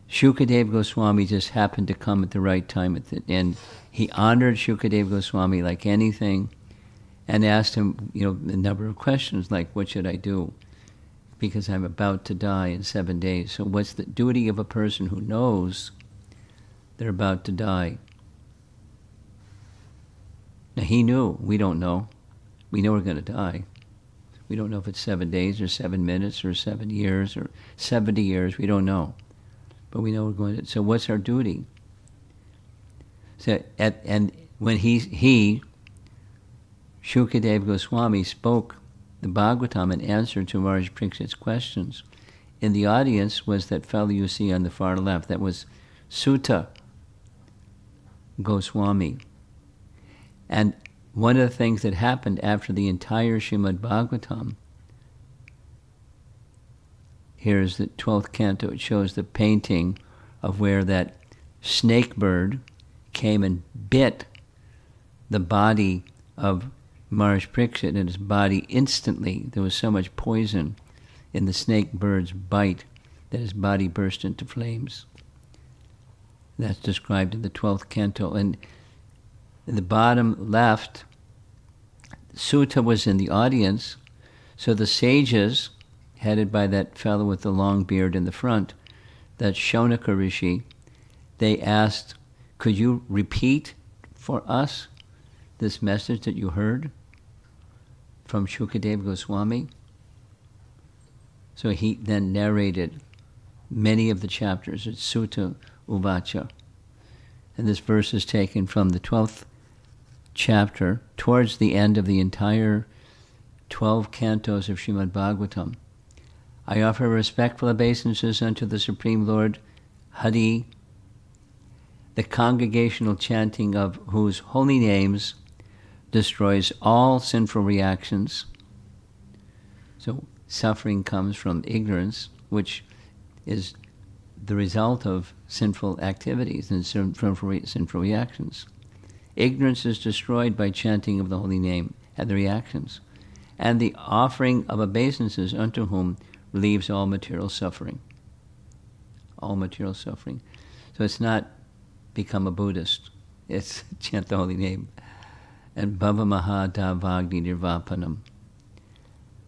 Shukadeva Goswami just happened to come at the right time. And he honored Shukadeva Goswami like anything and asked him, a number of questions like, what should I do? Because I'm about to die in 7 days. So what's the duty of a person who knows they're about to die? Now he knew. We don't know. We know we're going to die. We don't know if it's 7 days or 7 minutes or 7 years or 70 years. We don't know. But we know we're going to. So what's our duty? So and when he Shukadeva Goswami spoke the Bhagavatam in answer to Maharaj Parikshit's questions, in the audience was that fellow you see on the far left. That was Sutta Goswami. And one of the things that happened after the entire Srimad Bhagavatam, here's the 12th canto. It shows the painting of where that snake bird came and bit the body of Maharaj Parikshit, and his body instantly, there was so much poison in the snake bird's bite that his body burst into flames. That's described in the 12th canto. And in the bottom left, Sutta was in the audience, so the sages, headed by that fellow with the long beard in the front, that Shaunaka Rishi, they asked, could you repeat for us this message that you heard from Shukadeva Goswami? So he then narrated many of the chapters. It's Sutta Uvacha. And this verse is taken from the 12th chapter, towards the end of the entire 12 cantos of Srimad Bhagavatam. I offer respectful obeisances unto the Supreme Lord Hari, the congregational chanting of whose holy names destroys all sinful reactions. So suffering comes from ignorance, which is the result of sinful activities and sinful reactions. Ignorance is destroyed by chanting of the holy name and the reactions, and the offering of obeisances unto whom relieves all material suffering. All material suffering. So it's not become a Buddhist. It's chant the holy name. And Bhava Mahadavagni Nirvapanam.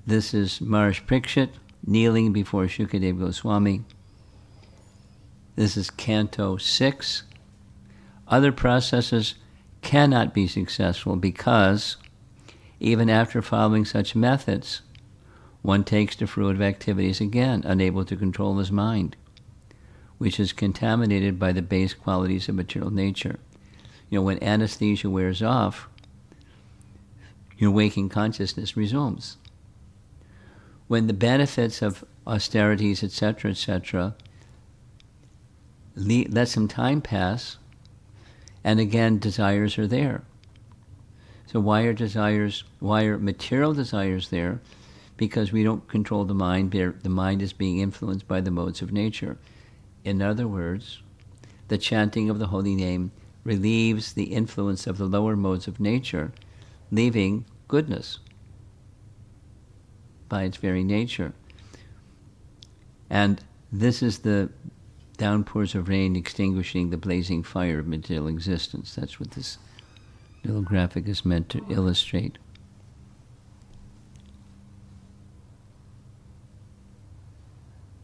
This is Maharaj Parikshit kneeling before Shukadeva Goswami. This is Canto 6. Other processes cannot be successful because even after following such methods, one takes the fruit of activities again, unable to control his mind, which is contaminated by the base qualities of material nature. When anesthesia wears off, your waking consciousness resumes. When the benefits of austerities, etc., let some time pass, and again desires are there. So why are material desires there? Because we don't control the mind. The mind is being influenced by the modes of nature. In other words, the chanting of the holy name relieves the influence of the lower modes of nature, leaving goodness by its very nature. And this is the downpours of rain extinguishing the blazing fire of material existence. That's what this little graphic is meant to illustrate.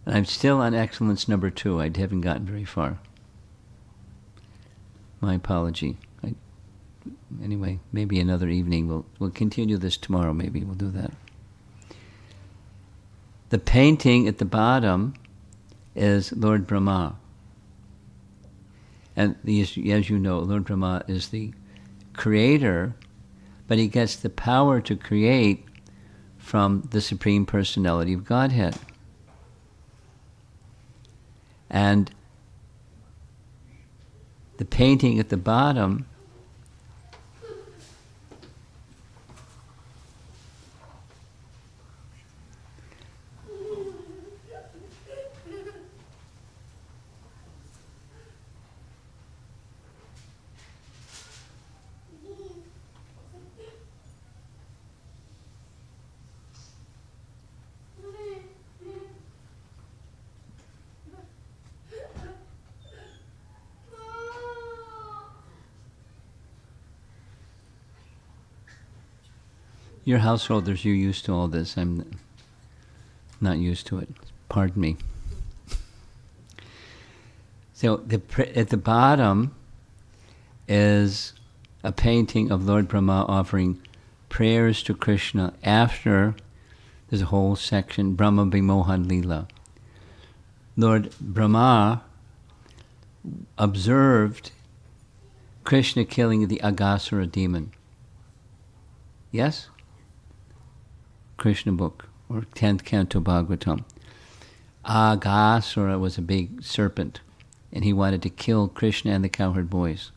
And I'm still on excellence number 2. I haven't gotten very far. My apology. Anyway, maybe another evening. We'll continue this tomorrow. Maybe we'll do that. The painting at the bottom is Lord Brahma. And as you know, Lord Brahma is the creator, but he gets the power to create from the Supreme Personality of Godhead. And the painting at the bottom Your householders, you're used to all this. I'm not used to it. Pardon me. So at the bottom is a painting of Lord Brahma offering prayers to Krishna after there's a whole section, Brahma Vimohan Leela. Lord Brahma observed Krishna killing the Aghasura demon. Yes? Krishna book, or 10th Canto Bhagavatam. Aghasura was a big serpent, and he wanted to kill Krishna and the cowherd boys.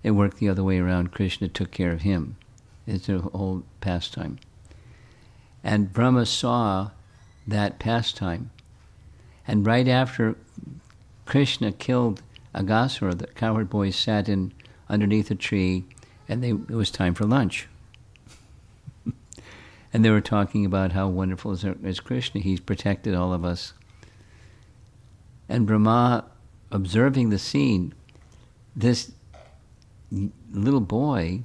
It worked the other way around. Krishna took care of him. It's a whole pastime. And Brahma saw that pastime. And right after Krishna killed Aghasura, the cowherd boys sat underneath a tree, and it was time for lunch. And they were talking about how wonderful is Krishna. He's protected all of us. And Brahma, observing the scene, this little boy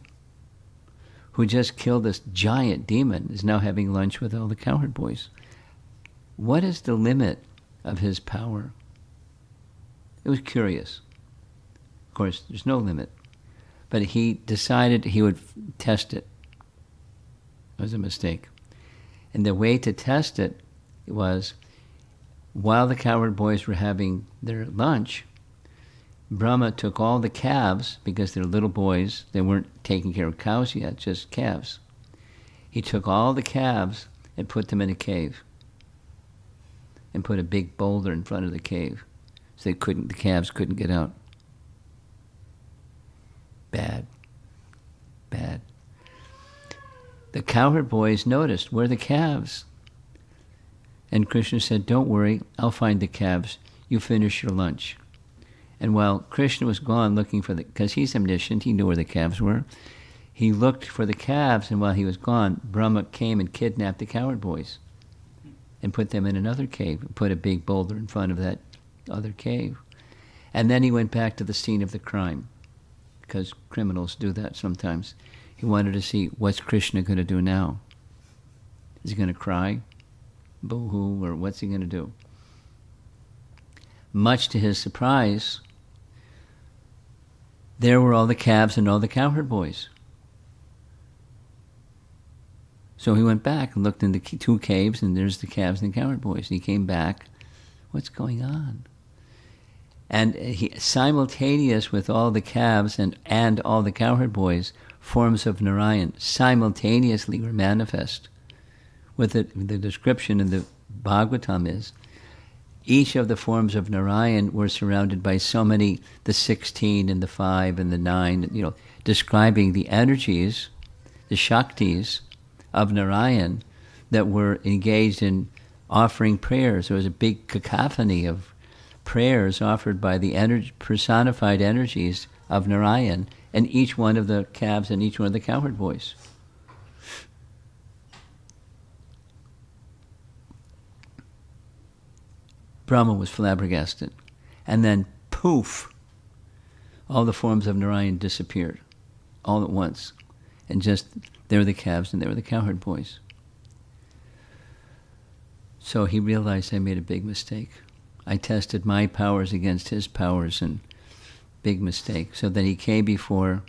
who just killed this giant demon is now having lunch with all the cowherd boys. What is the limit of his power? It was curious. Of course, there's no limit. But he decided he would test it. It was a mistake. And the way to test it was, while the cowherd boys were having their lunch, Brahma took all the calves, because they're little boys, they weren't taking care of cows yet, just calves. He took all the calves and put them in a cave, and put a big boulder in front of the cave, so the calves couldn't get out. Bad. Bad. The cowherd boys noticed, where are the calves? And Krishna said, don't worry, I'll find the calves. You finish your lunch. And while Krishna was gone looking for because he's omniscient, he knew where the calves were. He looked for the calves, and while he was gone, Brahma came and kidnapped the cowherd boys and put them in another cave, and put a big boulder in front of that other cave. And then he went back to the scene of the crime, because criminals do that sometimes. He wanted to see, what's Krishna going to do now? Is he going to cry? Boo-hoo, or what's he going to do? Much to his surprise, there were all the calves and all the cowherd boys. So he went back and looked in the two caves, and there's the calves and the cowherd boys. And he came back, what's going on? And he, simultaneous with all the calves and all the cowherd boys, forms of Narayan simultaneously were manifest. With the description in the Bhagavatam is, each of the forms of Narayan were surrounded by so many, the 16 and the 5 and the 9, describing the energies, the Shaktis of Narayan that were engaged in offering prayers. There was a big cacophony of prayers offered by the personified energies of Narayan, and each one of the calves and each one of the cowherd boys. Brahma was flabbergasted. And then, poof, all the forms of Narayan disappeared, all at once. And just, there were the calves and there were the cowherd boys. So he realized, I made a big mistake. I tested my powers against his powers, and big mistake. So then he came before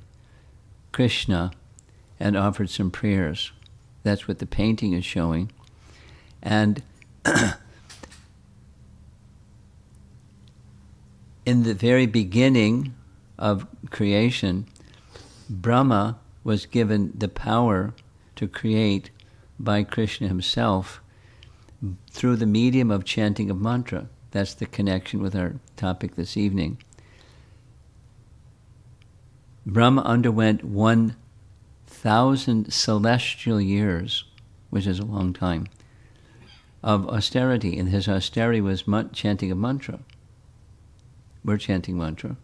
Krishna and offered some prayers. That's what the painting is showing. And in the very beginning of creation, Brahma was given the power to create by Krishna himself through the medium of chanting of mantra. That's the connection with our topic this evening. Brahma underwent 1,000 celestial years, which is a long time, of austerity, and his austerity was chanting of mantra. We're chanting mantra.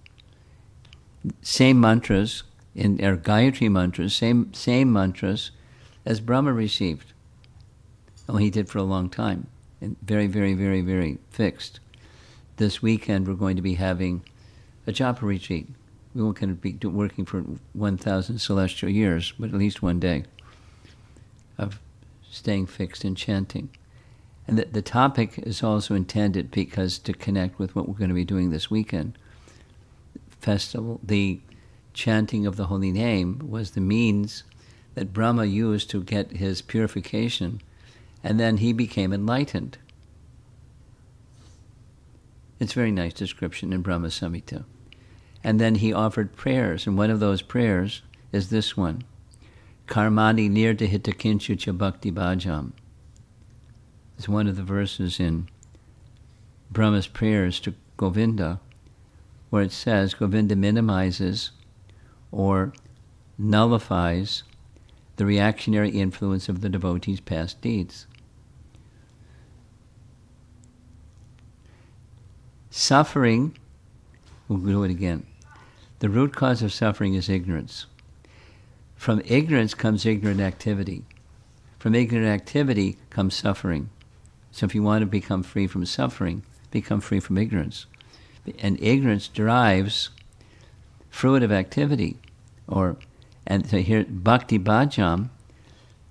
Same mantras, in our Gayatri mantras, same mantras as Brahma received. Oh, he did for a long time, and very, very, very, very fixed. This weekend we're going to be having a Japa retreat. We won't kind of be working for 1,000 celestial years, but at least one day. of staying fixed in chanting. And the topic is also intended because to connect with what we're going to be doing this weekend. Festival, the chanting of the holy name was the means that Brahma used to get his purification, and then he became enlightened. It's a very nice description in Brahma Samhita. And then he offered prayers, and one of those prayers is this one. Karmani nirdahita kinchucha bhakti bhajam. It's one of the verses in Brahma's prayers to Govinda, where it says Govinda minimizes or nullifies the reactionary influence of the devotee's past deeds. Suffering, we'll do it again. The root cause of suffering is ignorance. From ignorance comes ignorant activity. From ignorant activity comes suffering. So if you want to become free from suffering, become free from ignorance. And ignorance derives fruitive activity. And so here, bhakti bhajam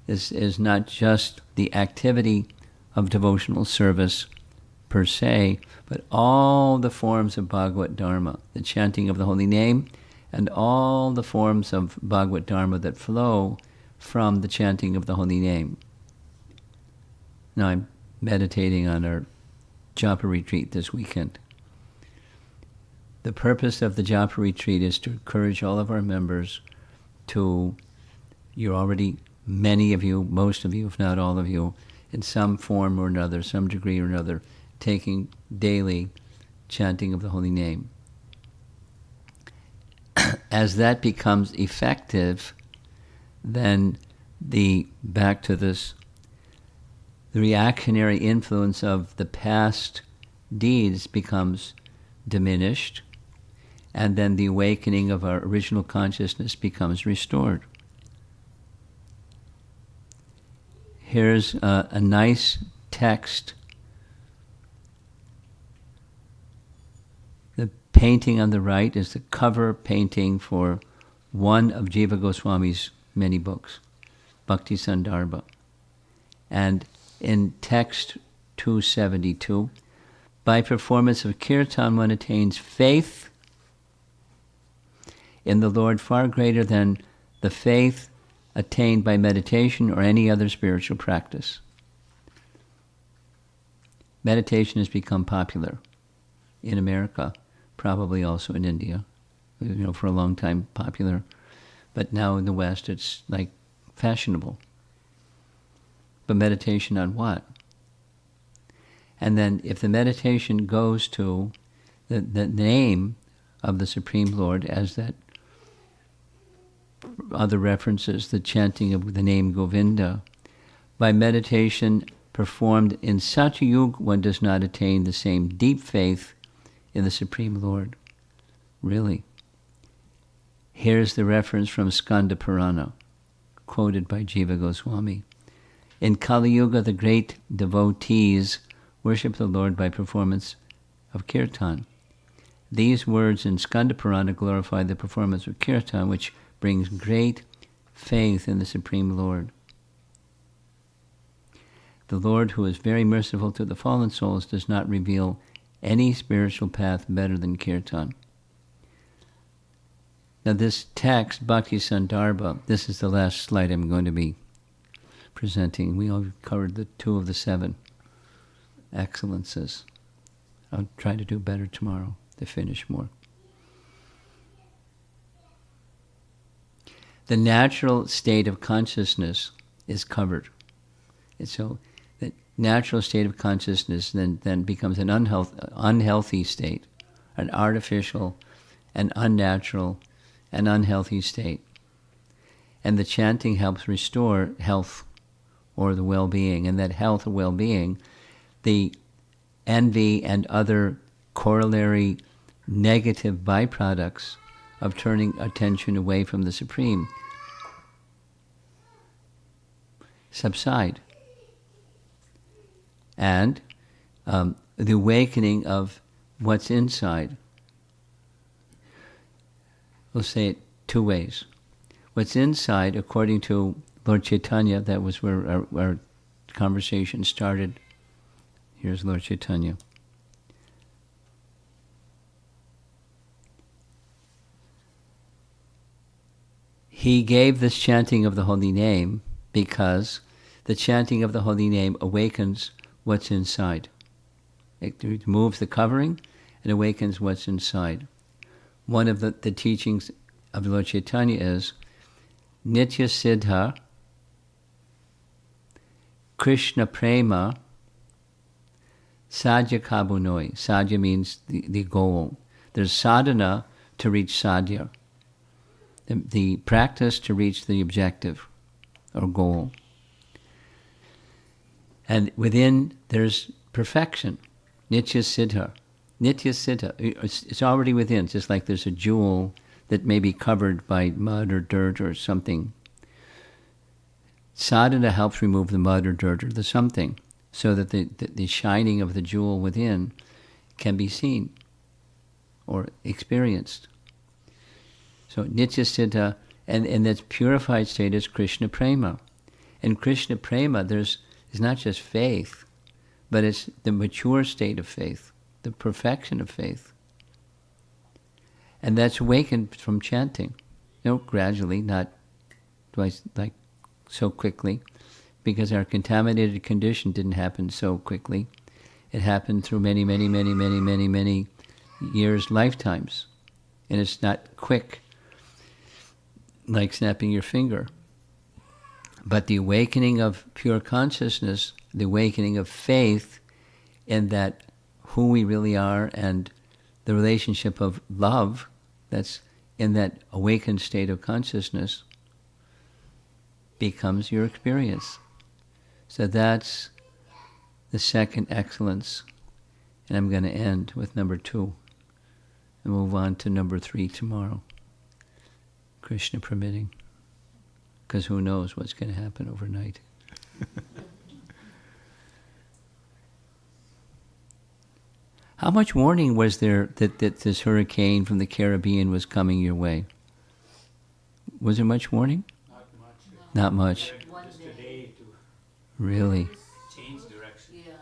is not just the activity of devotional service per se, but all the forms of Bhagavad Dharma, the chanting of the holy name, and all the forms of Bhagavad Dharma that flow from the chanting of the holy name. Now I'm meditating on our Japa retreat this weekend. The purpose of the Japa retreat is to encourage all of our members to, you're already, many of you, most of you, if not all of you, in some form or another, some degree or another, taking daily chanting of the holy name. As that becomes effective, then back to this, the reactionary influence of the past deeds becomes diminished, and then the awakening of our original consciousness becomes restored. Here's a nice text. The painting on the right is the cover painting for one of Jiva Goswami's many books, Bhakti Sandarbha. And in text 272, by performance of kirtan one attains faith in the Lord far greater than the faith attained by meditation or any other spiritual practice. Meditation has become popular in America, probably also in India, for a long time popular, but now in the West it's like fashionable. But meditation on what? And then if the meditation goes to the name of the Supreme Lord, as that other references, the chanting of the name Govinda, by meditation performed in such a yuga, one does not attain the same deep faith in the Supreme Lord. Really. Here's the reference from Skanda Purana, quoted by Jiva Goswami. In Kali Yuga, the great devotees worship the Lord by performance of kirtan. These words in Skanda Purana glorify the performance of kirtan, which brings great faith in the Supreme Lord. The Lord, who is very merciful to the fallen souls, does not reveal any spiritual path better than kirtan. Now this text, Bhakti Sandarbha, this is the last slide I'm going to be presenting. We all covered the 2 of the 7 excellences. I'll try to do better tomorrow to finish more. The natural state of consciousness is covered. And so the natural state of consciousness then becomes an unhealthy state, an artificial and unnatural and unhealthy state. And the chanting helps restore health or the well-being. And that health or well-being, the envy and other corollary negative byproducts of turning attention away from the Supreme subside. And the awakening of what's inside. We'll say it 2 ways. What's inside, according to Lord Chaitanya, that was where our conversation started. Here's Lord Chaitanya. He gave this chanting of the holy name because the chanting of the holy name awakens what's inside. It removes the covering and awakens what's inside. One of the teachings of Lord Chaitanya is Nitya Siddha Krishna Prema Sadhya Kabunoi. Sadhya means the goal. There's sadhana to reach sadhya, the practice to reach the objective or goal. And within there's perfection, Nitya Siddha. Nitya Siddha, it's already within, just like there's a jewel that may be covered by mud or dirt or something. Sadhana helps remove the mud or dirt or the something, so that the shining of the jewel within can be seen or experienced. So Nitya Siddha, and that purified state is Krishna Prema. And Krishna Prema, it's not just faith, but it's the mature state of faith, the perfection of faith. And that's awakened from chanting, gradually, not twice, like so quickly, because our contaminated condition didn't happen so quickly. It happened through many, many, many, many, many, many years, lifetimes. And it's not quick, like snapping your finger. But the awakening of pure consciousness, the awakening of faith in that who we really are and the relationship of love that's in that awakened state of consciousness becomes your experience. So that's the second excellence. And I'm going to end with number 2 and move on to number 3 tomorrow. Krishna permitting. Because who knows what's going to happen overnight. How much warning was there that this hurricane from the Caribbean was coming your way? Was there much warning? Not much. Not much. Just a day to Really? change direction. Yeah,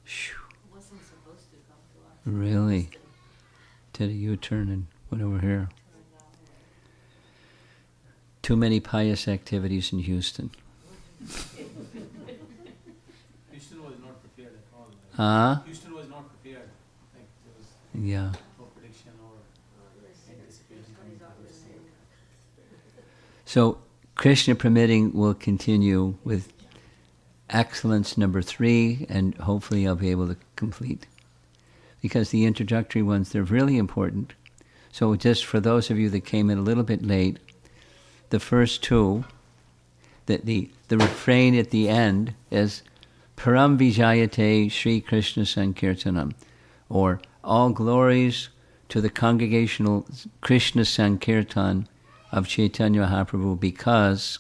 Shoo. wasn't supposed to come to us. Really? Did a U-turn and went over here. Too many pious activities in Houston. Houston was not prepared at all. Huh? Houston was not prepared. Like there was Yeah. no prediction or anticipation. So, Krishna permitting, we'll continue with excellence number 3, and hopefully I'll be able to complete. Because the introductory ones, they're really important. So just for those of you that came in a little bit late, the first 2, the refrain at the end is Param Vijayate Sri Krishna Sankirtanam, or all glories to the congregational Krishna Sankirtan of Chaitanya Mahaprabhu, because,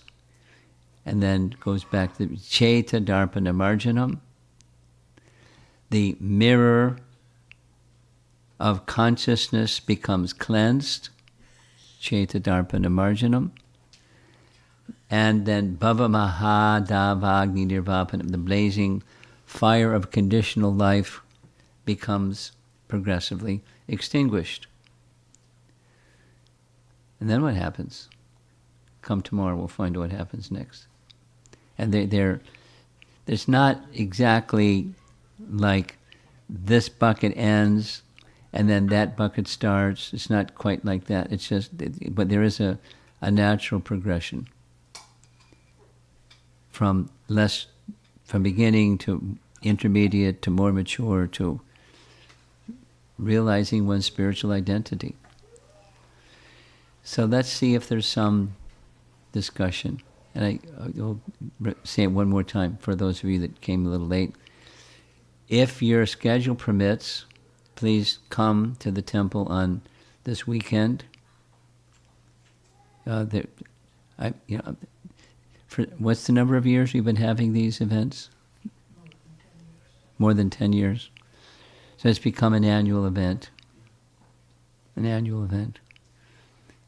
and then goes back to Chaita Darpana Marjanam, the mirror of consciousness becomes cleansed, Chaita Darpana Marjanam, and then Bhava Mahadavagni Nirvapanam, the blazing fire of conditional life becomes progressively extinguished. And then what happens? Come tomorrow, we'll find out what happens next. And there's not exactly like this bucket ends and then that bucket starts. It's not quite like that. It's just, but there is a natural progression from beginning to intermediate to more mature to realizing one's spiritual identity. So let's see if there's some discussion. And I'll say it one more time for those of you that came a little late. If your schedule permits, please come to the temple on this weekend. What's the number of years we've been having these events? More than 10 years. So it's become an annual event. An annual event.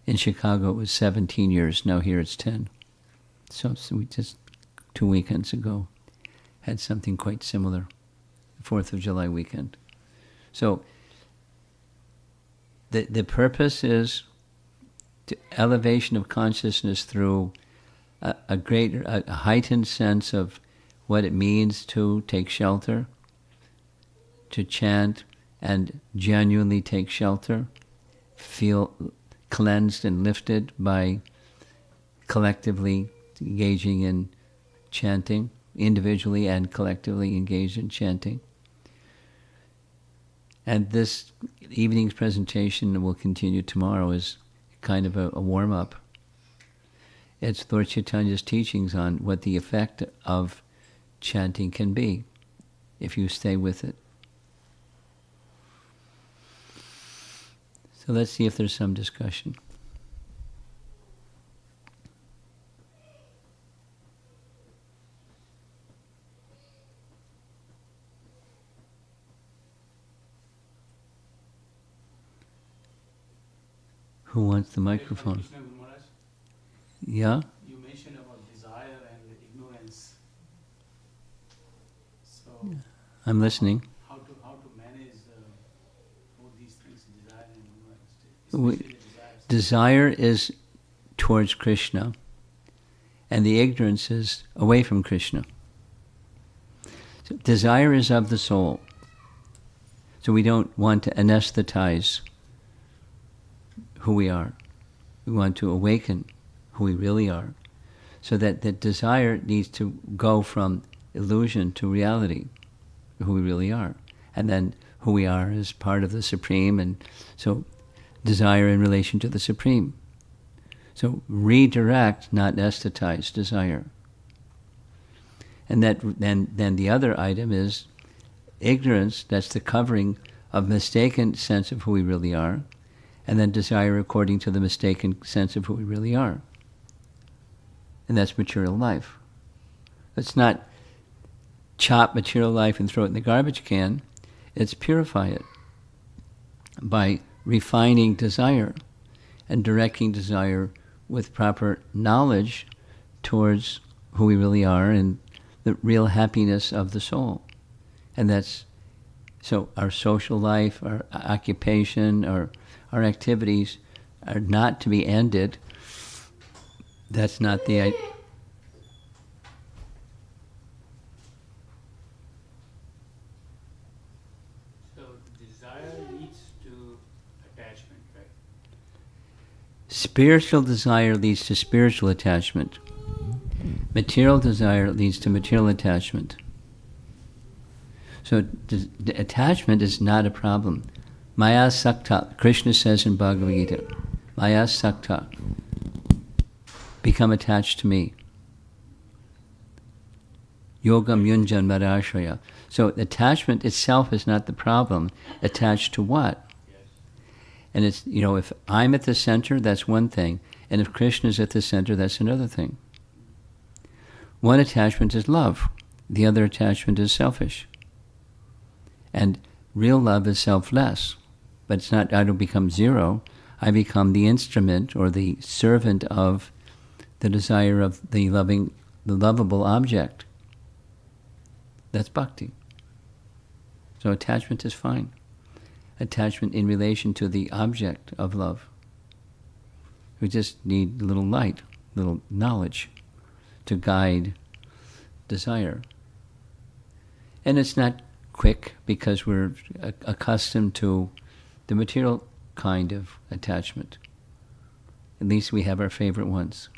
In Chicago it was 17 years, now here it's 10. So we just 2 weekends ago had something quite similar, the 4th of July weekend. So the purpose is to elevation of consciousness through a heightened sense of what it means to take shelter, to chant and genuinely take shelter, feel cleansed and lifted by collectively engaging in chanting, individually and collectively engaged in chanting. And this evening's presentation will continue tomorrow is kind of a warm-up. It's Lord Chaitanya's teachings on what the effect of chanting can be if you stay with it. So let's see if there's some discussion. Who wants the microphone? Krishna Guru Maharaj, Yeah? you mentioned about desire and ignorance. So I'm listening. how to manage both these things, desire and ignorance, We- especially the desires. Desire is towards Krishna, and the ignorance is away from Krishna. So desire is of the soul. So we don't want to anesthetize who we are. We want to awaken who we really are. So that the desire needs to go from illusion to reality, who we really are. And then who we are is part of the Supreme, and so desire in relation to the Supreme. So redirect, not anesthetize desire. And then the other item is ignorance, that's the covering of mistaken sense of who we really are, and then desire according to the mistaken sense of who we really are. And that's material life. It's not chop material life and throw it in the garbage can. It's purify it by refining desire and directing desire with proper knowledge towards who we really are and the real happiness of the soul. And that's, so our social life, our occupation, our activities are not to be ended. That's not the idea. So desire leads to attachment, right? Spiritual desire leads to spiritual attachment. Material desire leads to material attachment. So the attachment is not a problem. Maya sakta, Krishna says in Bhagavad Gita, Maya sakta, become attached to me. Yogam yunjan marashraya. So attachment itself is not the problem. Attached to what? Yes. And it's, if I'm at the center, that's one thing. And if Krishna's at the center, that's another thing. One attachment is love. The other attachment is selfish. And real love is selfless. But it's not, I don't become zero. I become the instrument or the servant of the desire of the lovable object. That's bhakti. So attachment is fine. Attachment in relation to the object of love. We just need a little light, little knowledge to guide desire. And it's not quick because we're accustomed to the material kind of attachment. At least we have our favorite ones.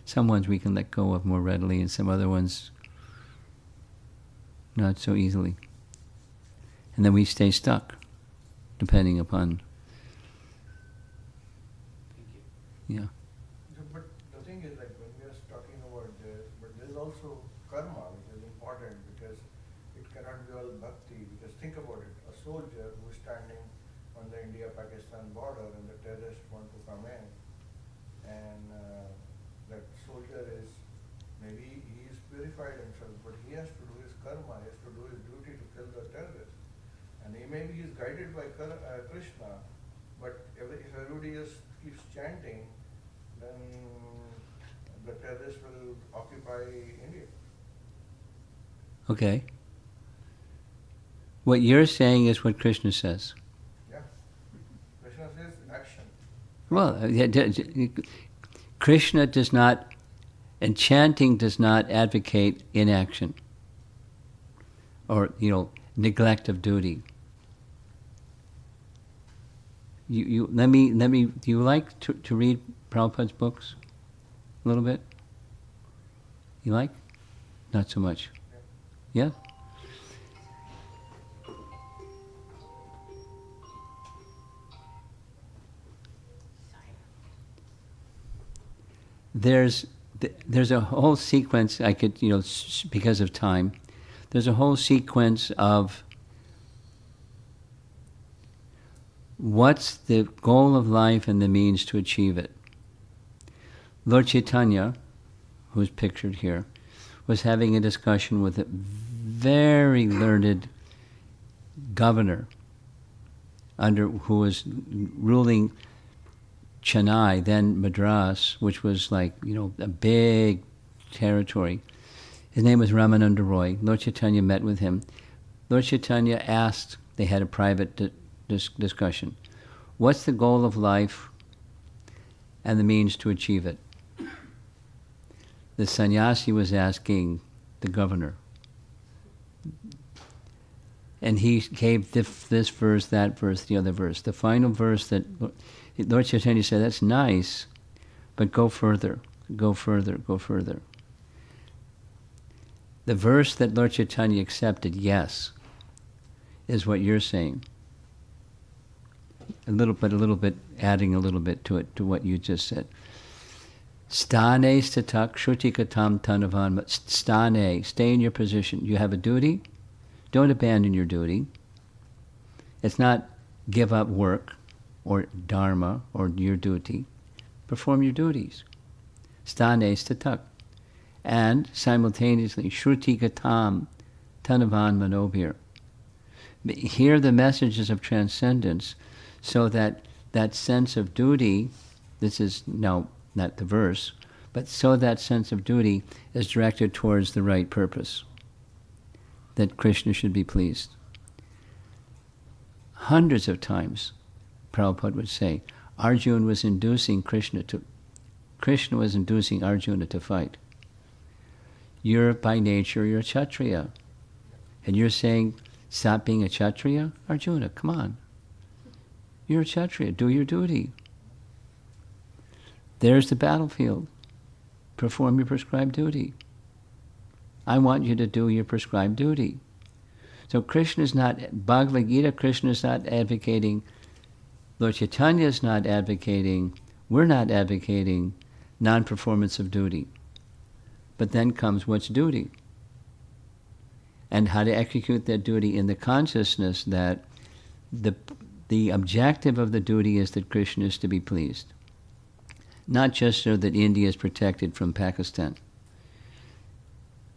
Some ones we can let go of more readily, and some other ones not so easily. And then we stay stuck, depending upon, Thank you. yeah. But the thing is, like when we are talking about this, but there is also karma, which is important because it cannot be all bhakti. Because think about it, a soldier who is standing on the India-Pakistan border and the terrorists want to come in, and that soldier is, maybe he is purified himself, but he has to do his karma, he has to do his duty to kill the terrorist. And maybe he is guided by Krishna, but if everybody just keeps chanting, then the terrorists will occupy India. Okay. What you're saying is what Krishna says. Yeah. Krishna says action. Well, Krishna does not, and chanting does not advocate inaction or, neglect of duty. Let me. Do you like to read Prabhupada's books a little bit? You like? Not so much. Yeah? There's a whole sequence, I could, because of time, there's a whole sequence of what's the goal of life and the means to achieve it. Lord Chaitanya, who's pictured here, was having a discussion with a very learned governor who was ruling Chennai, then Madras, which was like, a big territory. His name was Ramananda Roy. Lord Chaitanya met with him. Lord Chaitanya asked, they had a private discussion, what's the goal of life and the means to achieve it? The sannyasi was asking the governor. And he gave this verse, that verse, the other verse. The final verse that Lord Chaitanya said, that's nice, but go further, go further, go further. The verse that Lord Chaitanya accepted, yes, is what you're saying. A little bit, adding a little bit to it, to what you just said. Stane statak shrutikatam tanavan. Stane, stay in your position. You have a duty. Don't abandon your duty. It's not give up work or dharma or your duty. Perform your duties. Stane statak. And simultaneously, shrutikatam tanavan manobhir. Hear the messages of transcendence so that that sense of duty, this is now not the verse, but so that sense of duty is directed towards the right purpose, that Krishna should be pleased. Hundreds of times, Prabhupada would say, Krishna was inducing Arjuna to fight. You're by nature, you're a Kshatriya. And you're saying, stop being a Kshatriya? Arjuna, come on. You're a Kshatriya, do your duty. There's the battlefield. Perform your prescribed duty. I want you to do your prescribed duty. So Krishna is not, Bhagavad Gita, Krishna is not advocating, Lord Chaitanya is not advocating, we're not advocating non-performance of duty. But then comes what's duty. And how to execute that duty in the consciousness that the objective of the duty is that Krishna is to be pleased. Not just so that India is protected from Pakistan.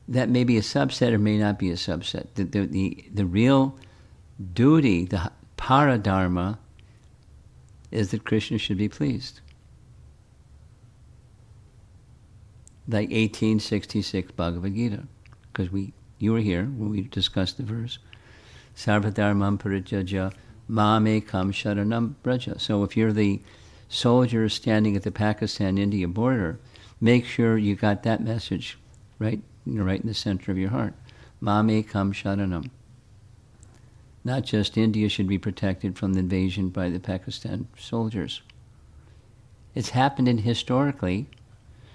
That may be a subset or may not be a subset. The real duty, the paradharma, is that Krishna should be pleased. Like 1866 Bhagavad Gita, because you were here when we discussed the verse. Sarvadharmam parijajya mame kam sharanam braja. So if you're the soldier standing at the Pakistan-India border, make sure you got that message right in the center of your heart. Mame kam sharanam. Not just India should be protected from the invasion by the Pakistan soldiers. It's happened historically,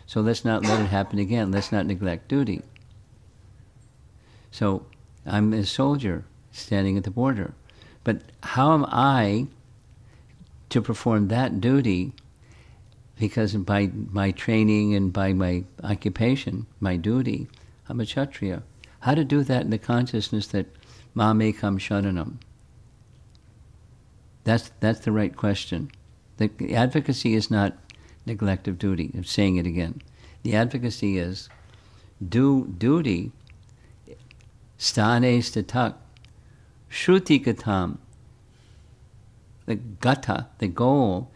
so let's not let it happen again. Let's not neglect duty. So I'm a soldier standing at the border. But how am I to perform that duty? Because by my training and by my occupation, my duty, I'm a Kshatriya. How to do that in the consciousness that Mame kam sharanam? That's the right question. The advocacy is not neglect of duty. I'm saying it again. The advocacy is do duty, stane statak, shruti katam. The gata, the goal,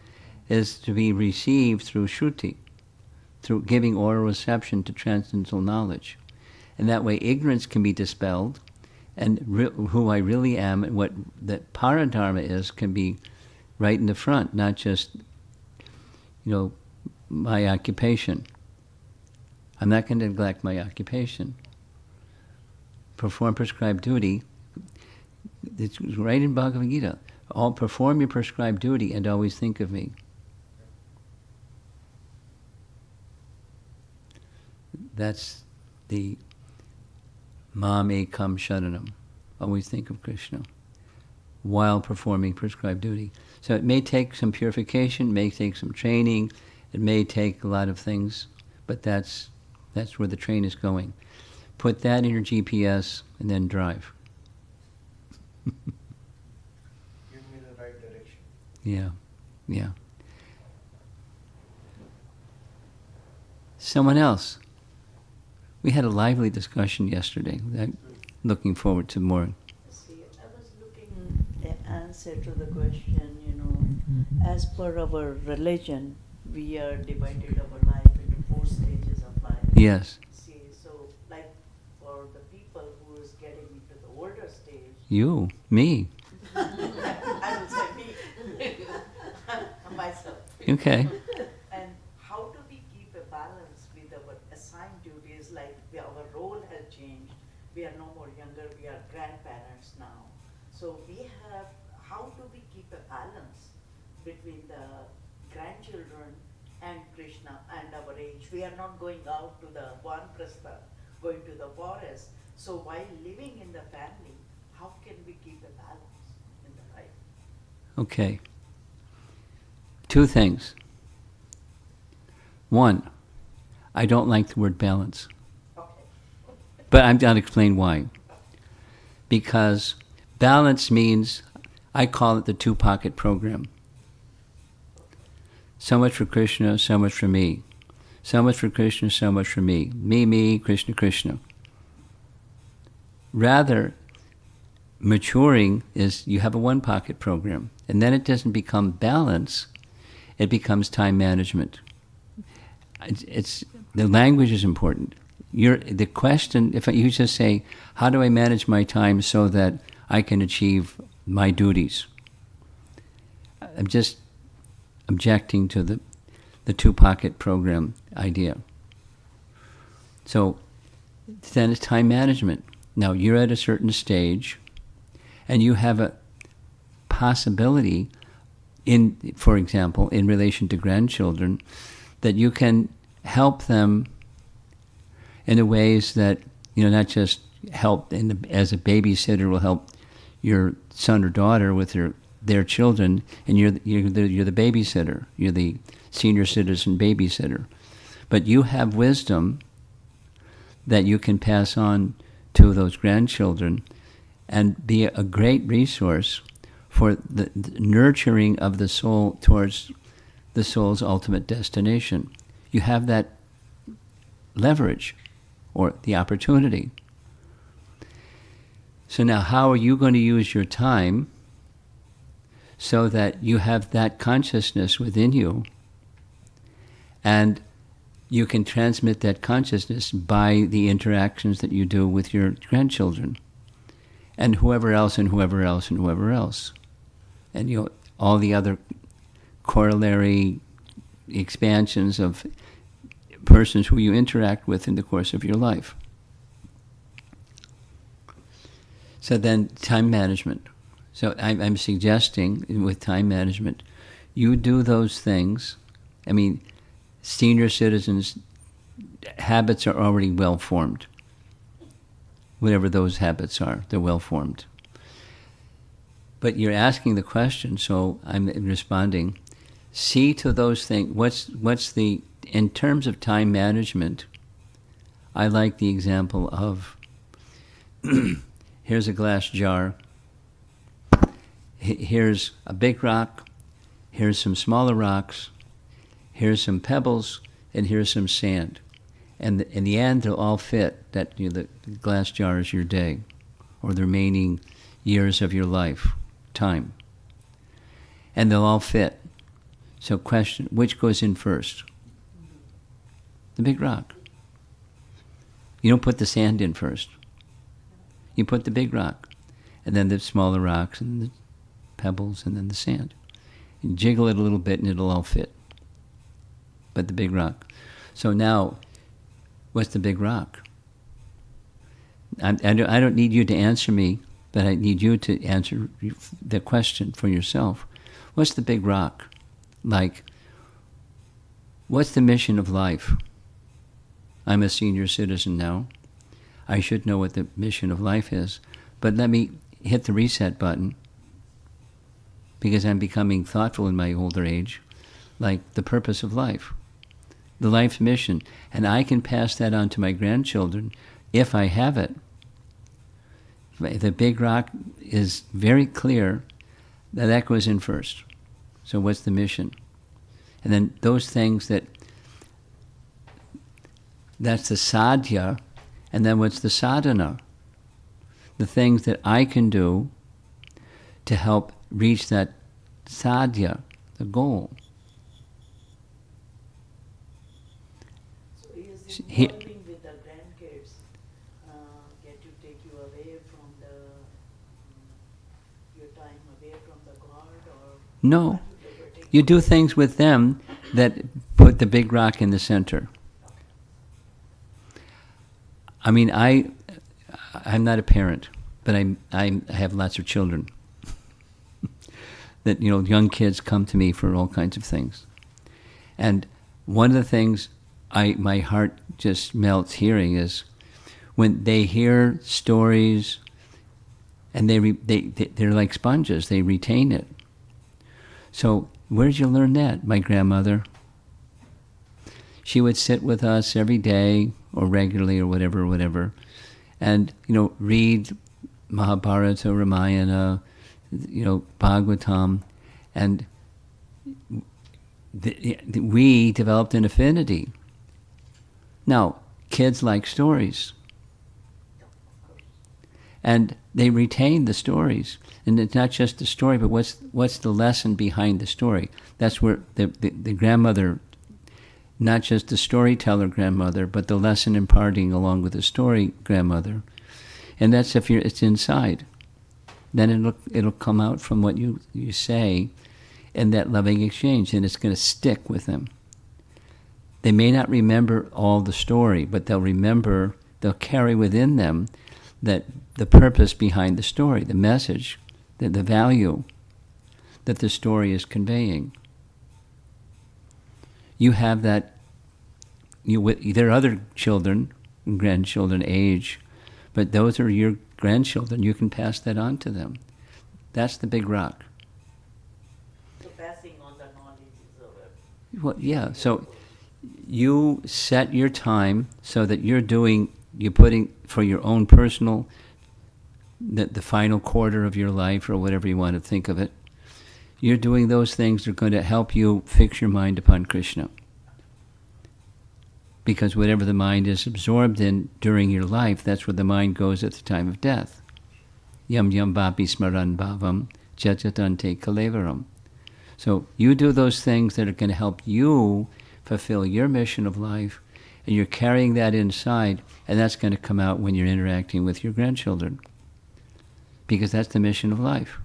is to be received through shruti, through giving oral reception to transcendental knowledge. And that way ignorance can be dispelled, and who I really am and what that paradharma is can be right in the front, not just, my occupation. I'm not going to neglect my occupation. Perform prescribed duty. It's right in Bhagavad Gita. Perform your prescribed duty and always think of me. That's the Mam Ekam Sharanam. Always think of Krishna while performing prescribed duty. So it may take some purification, may take some training, it may take a lot of things, but that's where the train is going. Put that in your GPS and then drive. Give me the right direction. Yeah. Someone else. We had a lively discussion yesterday. Looking forward to more. See, I was looking the answer to the question, as per our religion, we are divided our life into 4 stages of life. Yes. See, so like for the people who is getting into the older stage. You, me. I would say me, myself. Okay. And how do we keep a balance with our assigned duties? Like our role has changed. We are no more younger. We are grandparents now. So how do we keep a balance between the grandchildren and Krishna and our age? We are not going out to the Vanprastha, going to the forest. So while living in the family, how can we keep a balance in the life? Okay. 2 things. 1, I don't like the word balance. Okay. But I'm going to explain why. Because balance means, I call it the 2-pocket program. So much for Krishna, so much for me. So much for Krishna, so much for me. Me, Krishna, Krishna. Rather, maturing is you have a 1-pocket program. And then it doesn't become balance, it becomes time management. The language is important. The question, if you just say, how do I manage my time so that I can achieve my duties? I'm just objecting to the 2-pocket program idea. So then it's time management. Now you're at a certain stage and you have a possibility for example, in relation to grandchildren, that you can help them in the ways that, not just help as a babysitter will help your son or daughter with their children, and you're the babysitter, you're the senior citizen babysitter. But you have wisdom that you can pass on to those grandchildren and be a great resource for the nurturing of the soul towards the soul's ultimate destination. You have that leverage or the opportunity. So now how are you going to use your time so that you have that consciousness within you and you can transmit that consciousness by the interactions that you do with your grandchildren and whoever else and whoever else and whoever else. And all the other corollary expansions of persons who you interact with in the course of your life. So then time management. So I'm suggesting with time management, you do those things. I mean, senior citizens' habits are already well formed. Whatever those habits are, they're well formed. But you're asking the question, so I'm responding. See to those things. In terms of time management, I like the example of, here's a glass jar, here's a big rock, here's some smaller rocks, here's some pebbles, and here's some sand. And in the end, they'll all fit. That the glass jar is your day, or the remaining years of your life, time. And they'll all fit. So question, which goes in first? The big rock. You don't put the sand in first. You put the big rock, and then the smaller rocks, and the pebbles, and then the sand. You jiggle it a little bit, and it'll all fit. But the big rock. So now, what's the big rock? I don't need you to answer me, but I need you to answer the question for yourself. What's the big rock? Like, what's the mission of life? I'm a senior citizen now. I should know what the mission of life is. But let me hit the reset button, because I'm becoming thoughtful in my older age, like the purpose of life, the life's mission. And I can pass that on to my grandchildren if I have it. The big rock is very clear that goes in first. So what's the mission? And then those things that's the sadhya, and then what's the sadhana? The things that I can do to help reach that sadhya, the goal. So is He- involving with the grandkids get to take you away from your time away from the God, or No. You do things with them that put the big rock in the center. I mean, I'm not a parent, but I have lots of children. That, young kids come to me for all kinds of things. And one of the things my heart just melts hearing is when they hear stories, and they're like sponges, they retain it. So where did you learn that? My grandmother. She would sit with us every day or regularly or whatever, and read Mahabharata, Ramayana, Bhagavatam, and we developed an affinity. Now, kids like stories, and they retain the stories. And it's not just the story, but what's the lesson behind the story? That's where the grandmother, not just the storyteller grandmother, but the lesson imparting along with the story grandmother. And that's it's inside. Then it'll come out from what you say in that loving exchange, and it's going to stick with them. They may not remember all the story, but they'll carry within them that the purpose behind the story, the message, the value that the story is conveying. You have that. There are other children and grandchildren age, but those are your grandchildren. You can pass that on to them. That's the big rock. so passing on the knowledge is over. Well, yeah. So you set your time so that you're putting for your own personal, the final quarter of your life, or whatever you want to think of it. You're doing those things that are going to help you fix your mind upon Krishna. Because whatever the mind is absorbed in during your life, that's where the mind goes at the time of death. Yam yam vapi smaran bhavam jajatante kalevaram. So you do those things that are going to help you fulfill your mission of life, and you're carrying that inside, and that's going to come out when you're interacting with your grandchildren. Because that's the mission of life.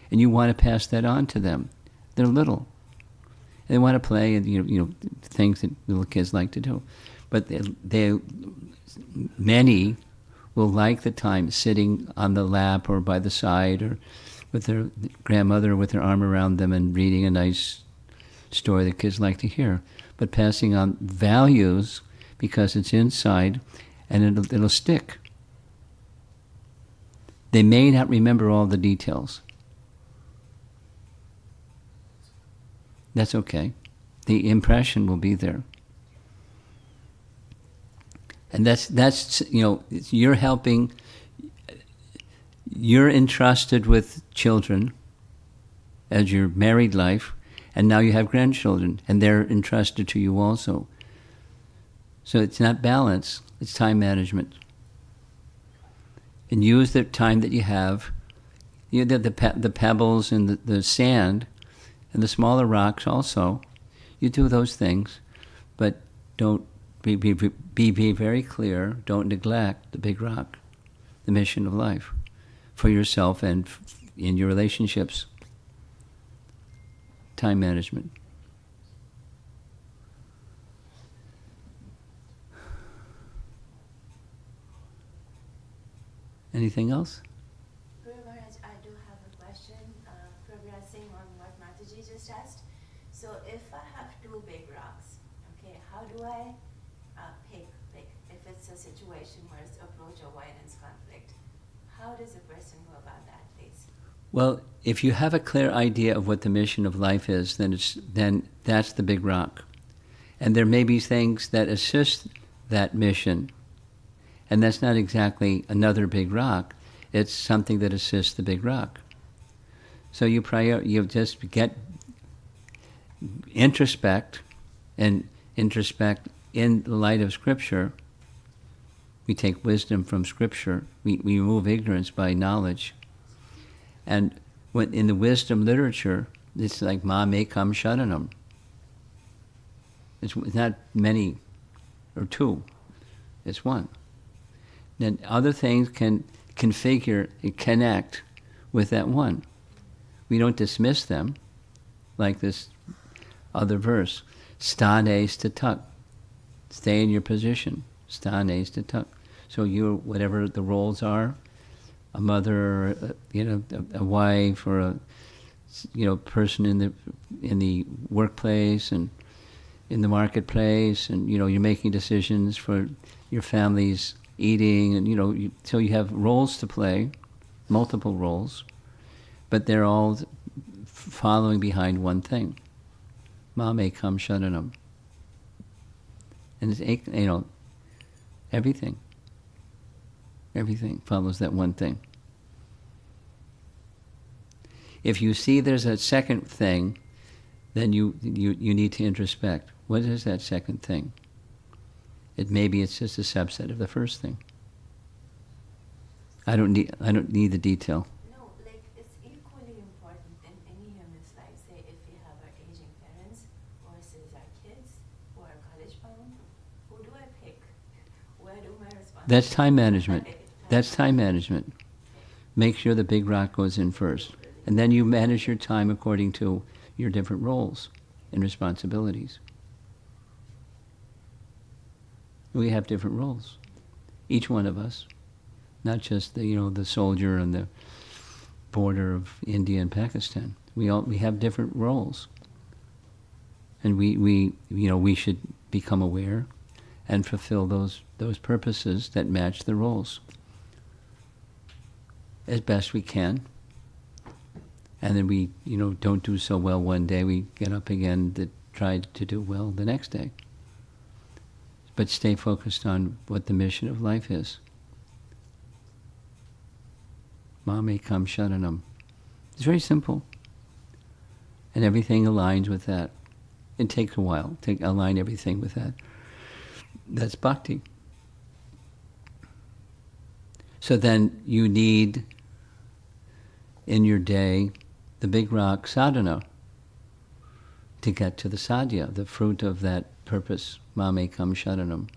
And you want to pass that on to them. They're little. They want to play, and things that little kids like to do. But many will like the time sitting on the lap or by the side or with their grandmother with their arm around them and reading a nice story that kids like to hear. But passing on values because it's inside, and it'll stick. They may not remember all the details. That's okay. The impression will be there. And that's you're helping, you're entrusted with children as your married life, and now you have grandchildren, and they're entrusted to you also. So it's not balance, it's time management. And use the time that you have, the pebbles and the sand, and the smaller rocks also. You do those things, but don't be very clear. Don't neglect the big rock, the mission of life, for yourself and in your relationships. Time management. Anything else? Guru Maharaj, I do have a question, progressing on what Mataji just asked. So if I have two big rocks, okay, how do I pick, if it's a situation where it's approach avoidance conflict, how does a person go about that, please? Well, if you have a clear idea of what the mission of life is, then that's the big rock. And there may be things that assist that mission. And that's not exactly another big rock. It's something that assists the big rock. So you just introspect, and introspect in the light of Scripture. We take wisdom from Scripture. We remove ignorance by knowledge. And when in the wisdom literature, it's like Ma Me Kam Sharanam. It's not many or two. It's one. Then other things can configure and connect with that one. We don't dismiss them, like this other verse. Stane statak. Stay in your position. Stane statak. So you, whatever the roles are, a mother, a wife, or a person in the workplace and in the marketplace, and you're making decisions for your family's eating, and so you have roles to play, multiple roles, but they're all following behind one thing. Ma Me Kam Sharanam. And it's everything follows that one thing. If you see there's a second thing, then you need to introspect. What is that second thing? Maybe it's just a subset of the first thing. I don't need the detail. No, like it's equally important in any human's life. Say if we have our aging parents versus our kids who are college bound, who do I pick? Where do my responsibilities? That's time management. That's time management. Make sure the big rock goes in first. And then you manage your time according to your different roles and responsibilities. We have different roles, each one of us, not just the soldier on the border of India and Pakistan. We have different roles, and we should become aware and fulfill those purposes that match the roles as best we can. And then we don't do so well one day, we get up again to try to do well the next day. But stay focused on what the mission of life is. Ma Me Kam Sharanam. It's very simple. And everything aligns with that. It takes a while to align everything with that. That's bhakti. So then you need, in your day, the big rock sadhana to get to the sadhya, the fruit of that purpose. Ma Me Kam Sharanam.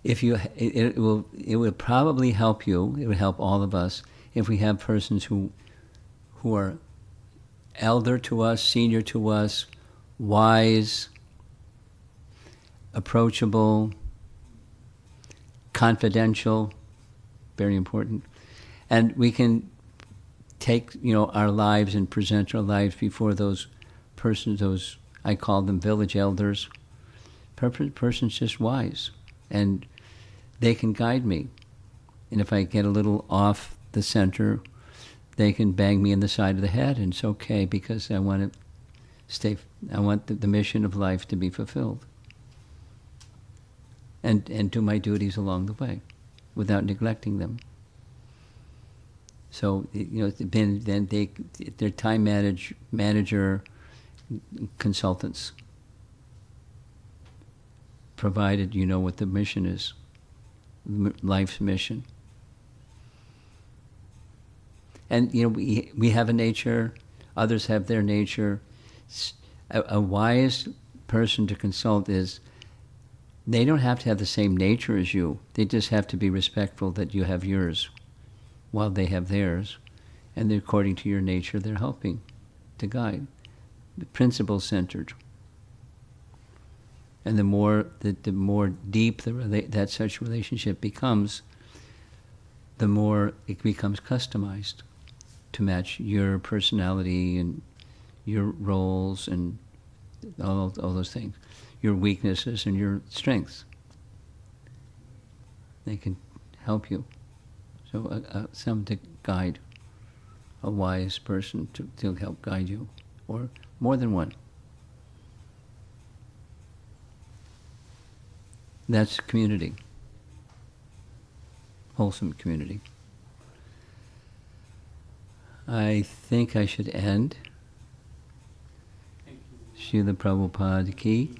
It will probably help you. It would help all of us if we have persons who are elder to us, senior to us, wise, approachable, confidential, very important. And we can take, our lives and present our lives before those persons, I call them village elders, persons just wise. And they can guide me. And if I get a little off the center, they can bang me in the side of the head, and it's okay, because I want the mission of life to be fulfilled. And do my duties along the way, without neglecting them. So, then they're time manager consultants, provided you know what the mission is, life's mission. And, we have a nature, others have their nature. A wise person to consult is, they don't have to have the same nature as you. They just have to be respectful that you have yours while they have theirs. And according to your nature, they're helping to guide. The principle-centered. And the more deep that such relationship becomes, the more it becomes customized to match your personality and your roles and all those things, your weaknesses and your strengths. They can help you. So some to guide, a wise person to help guide you, or more than one. That's community. Wholesome community. I think I should end. Thank you. Srila Prabhupada ki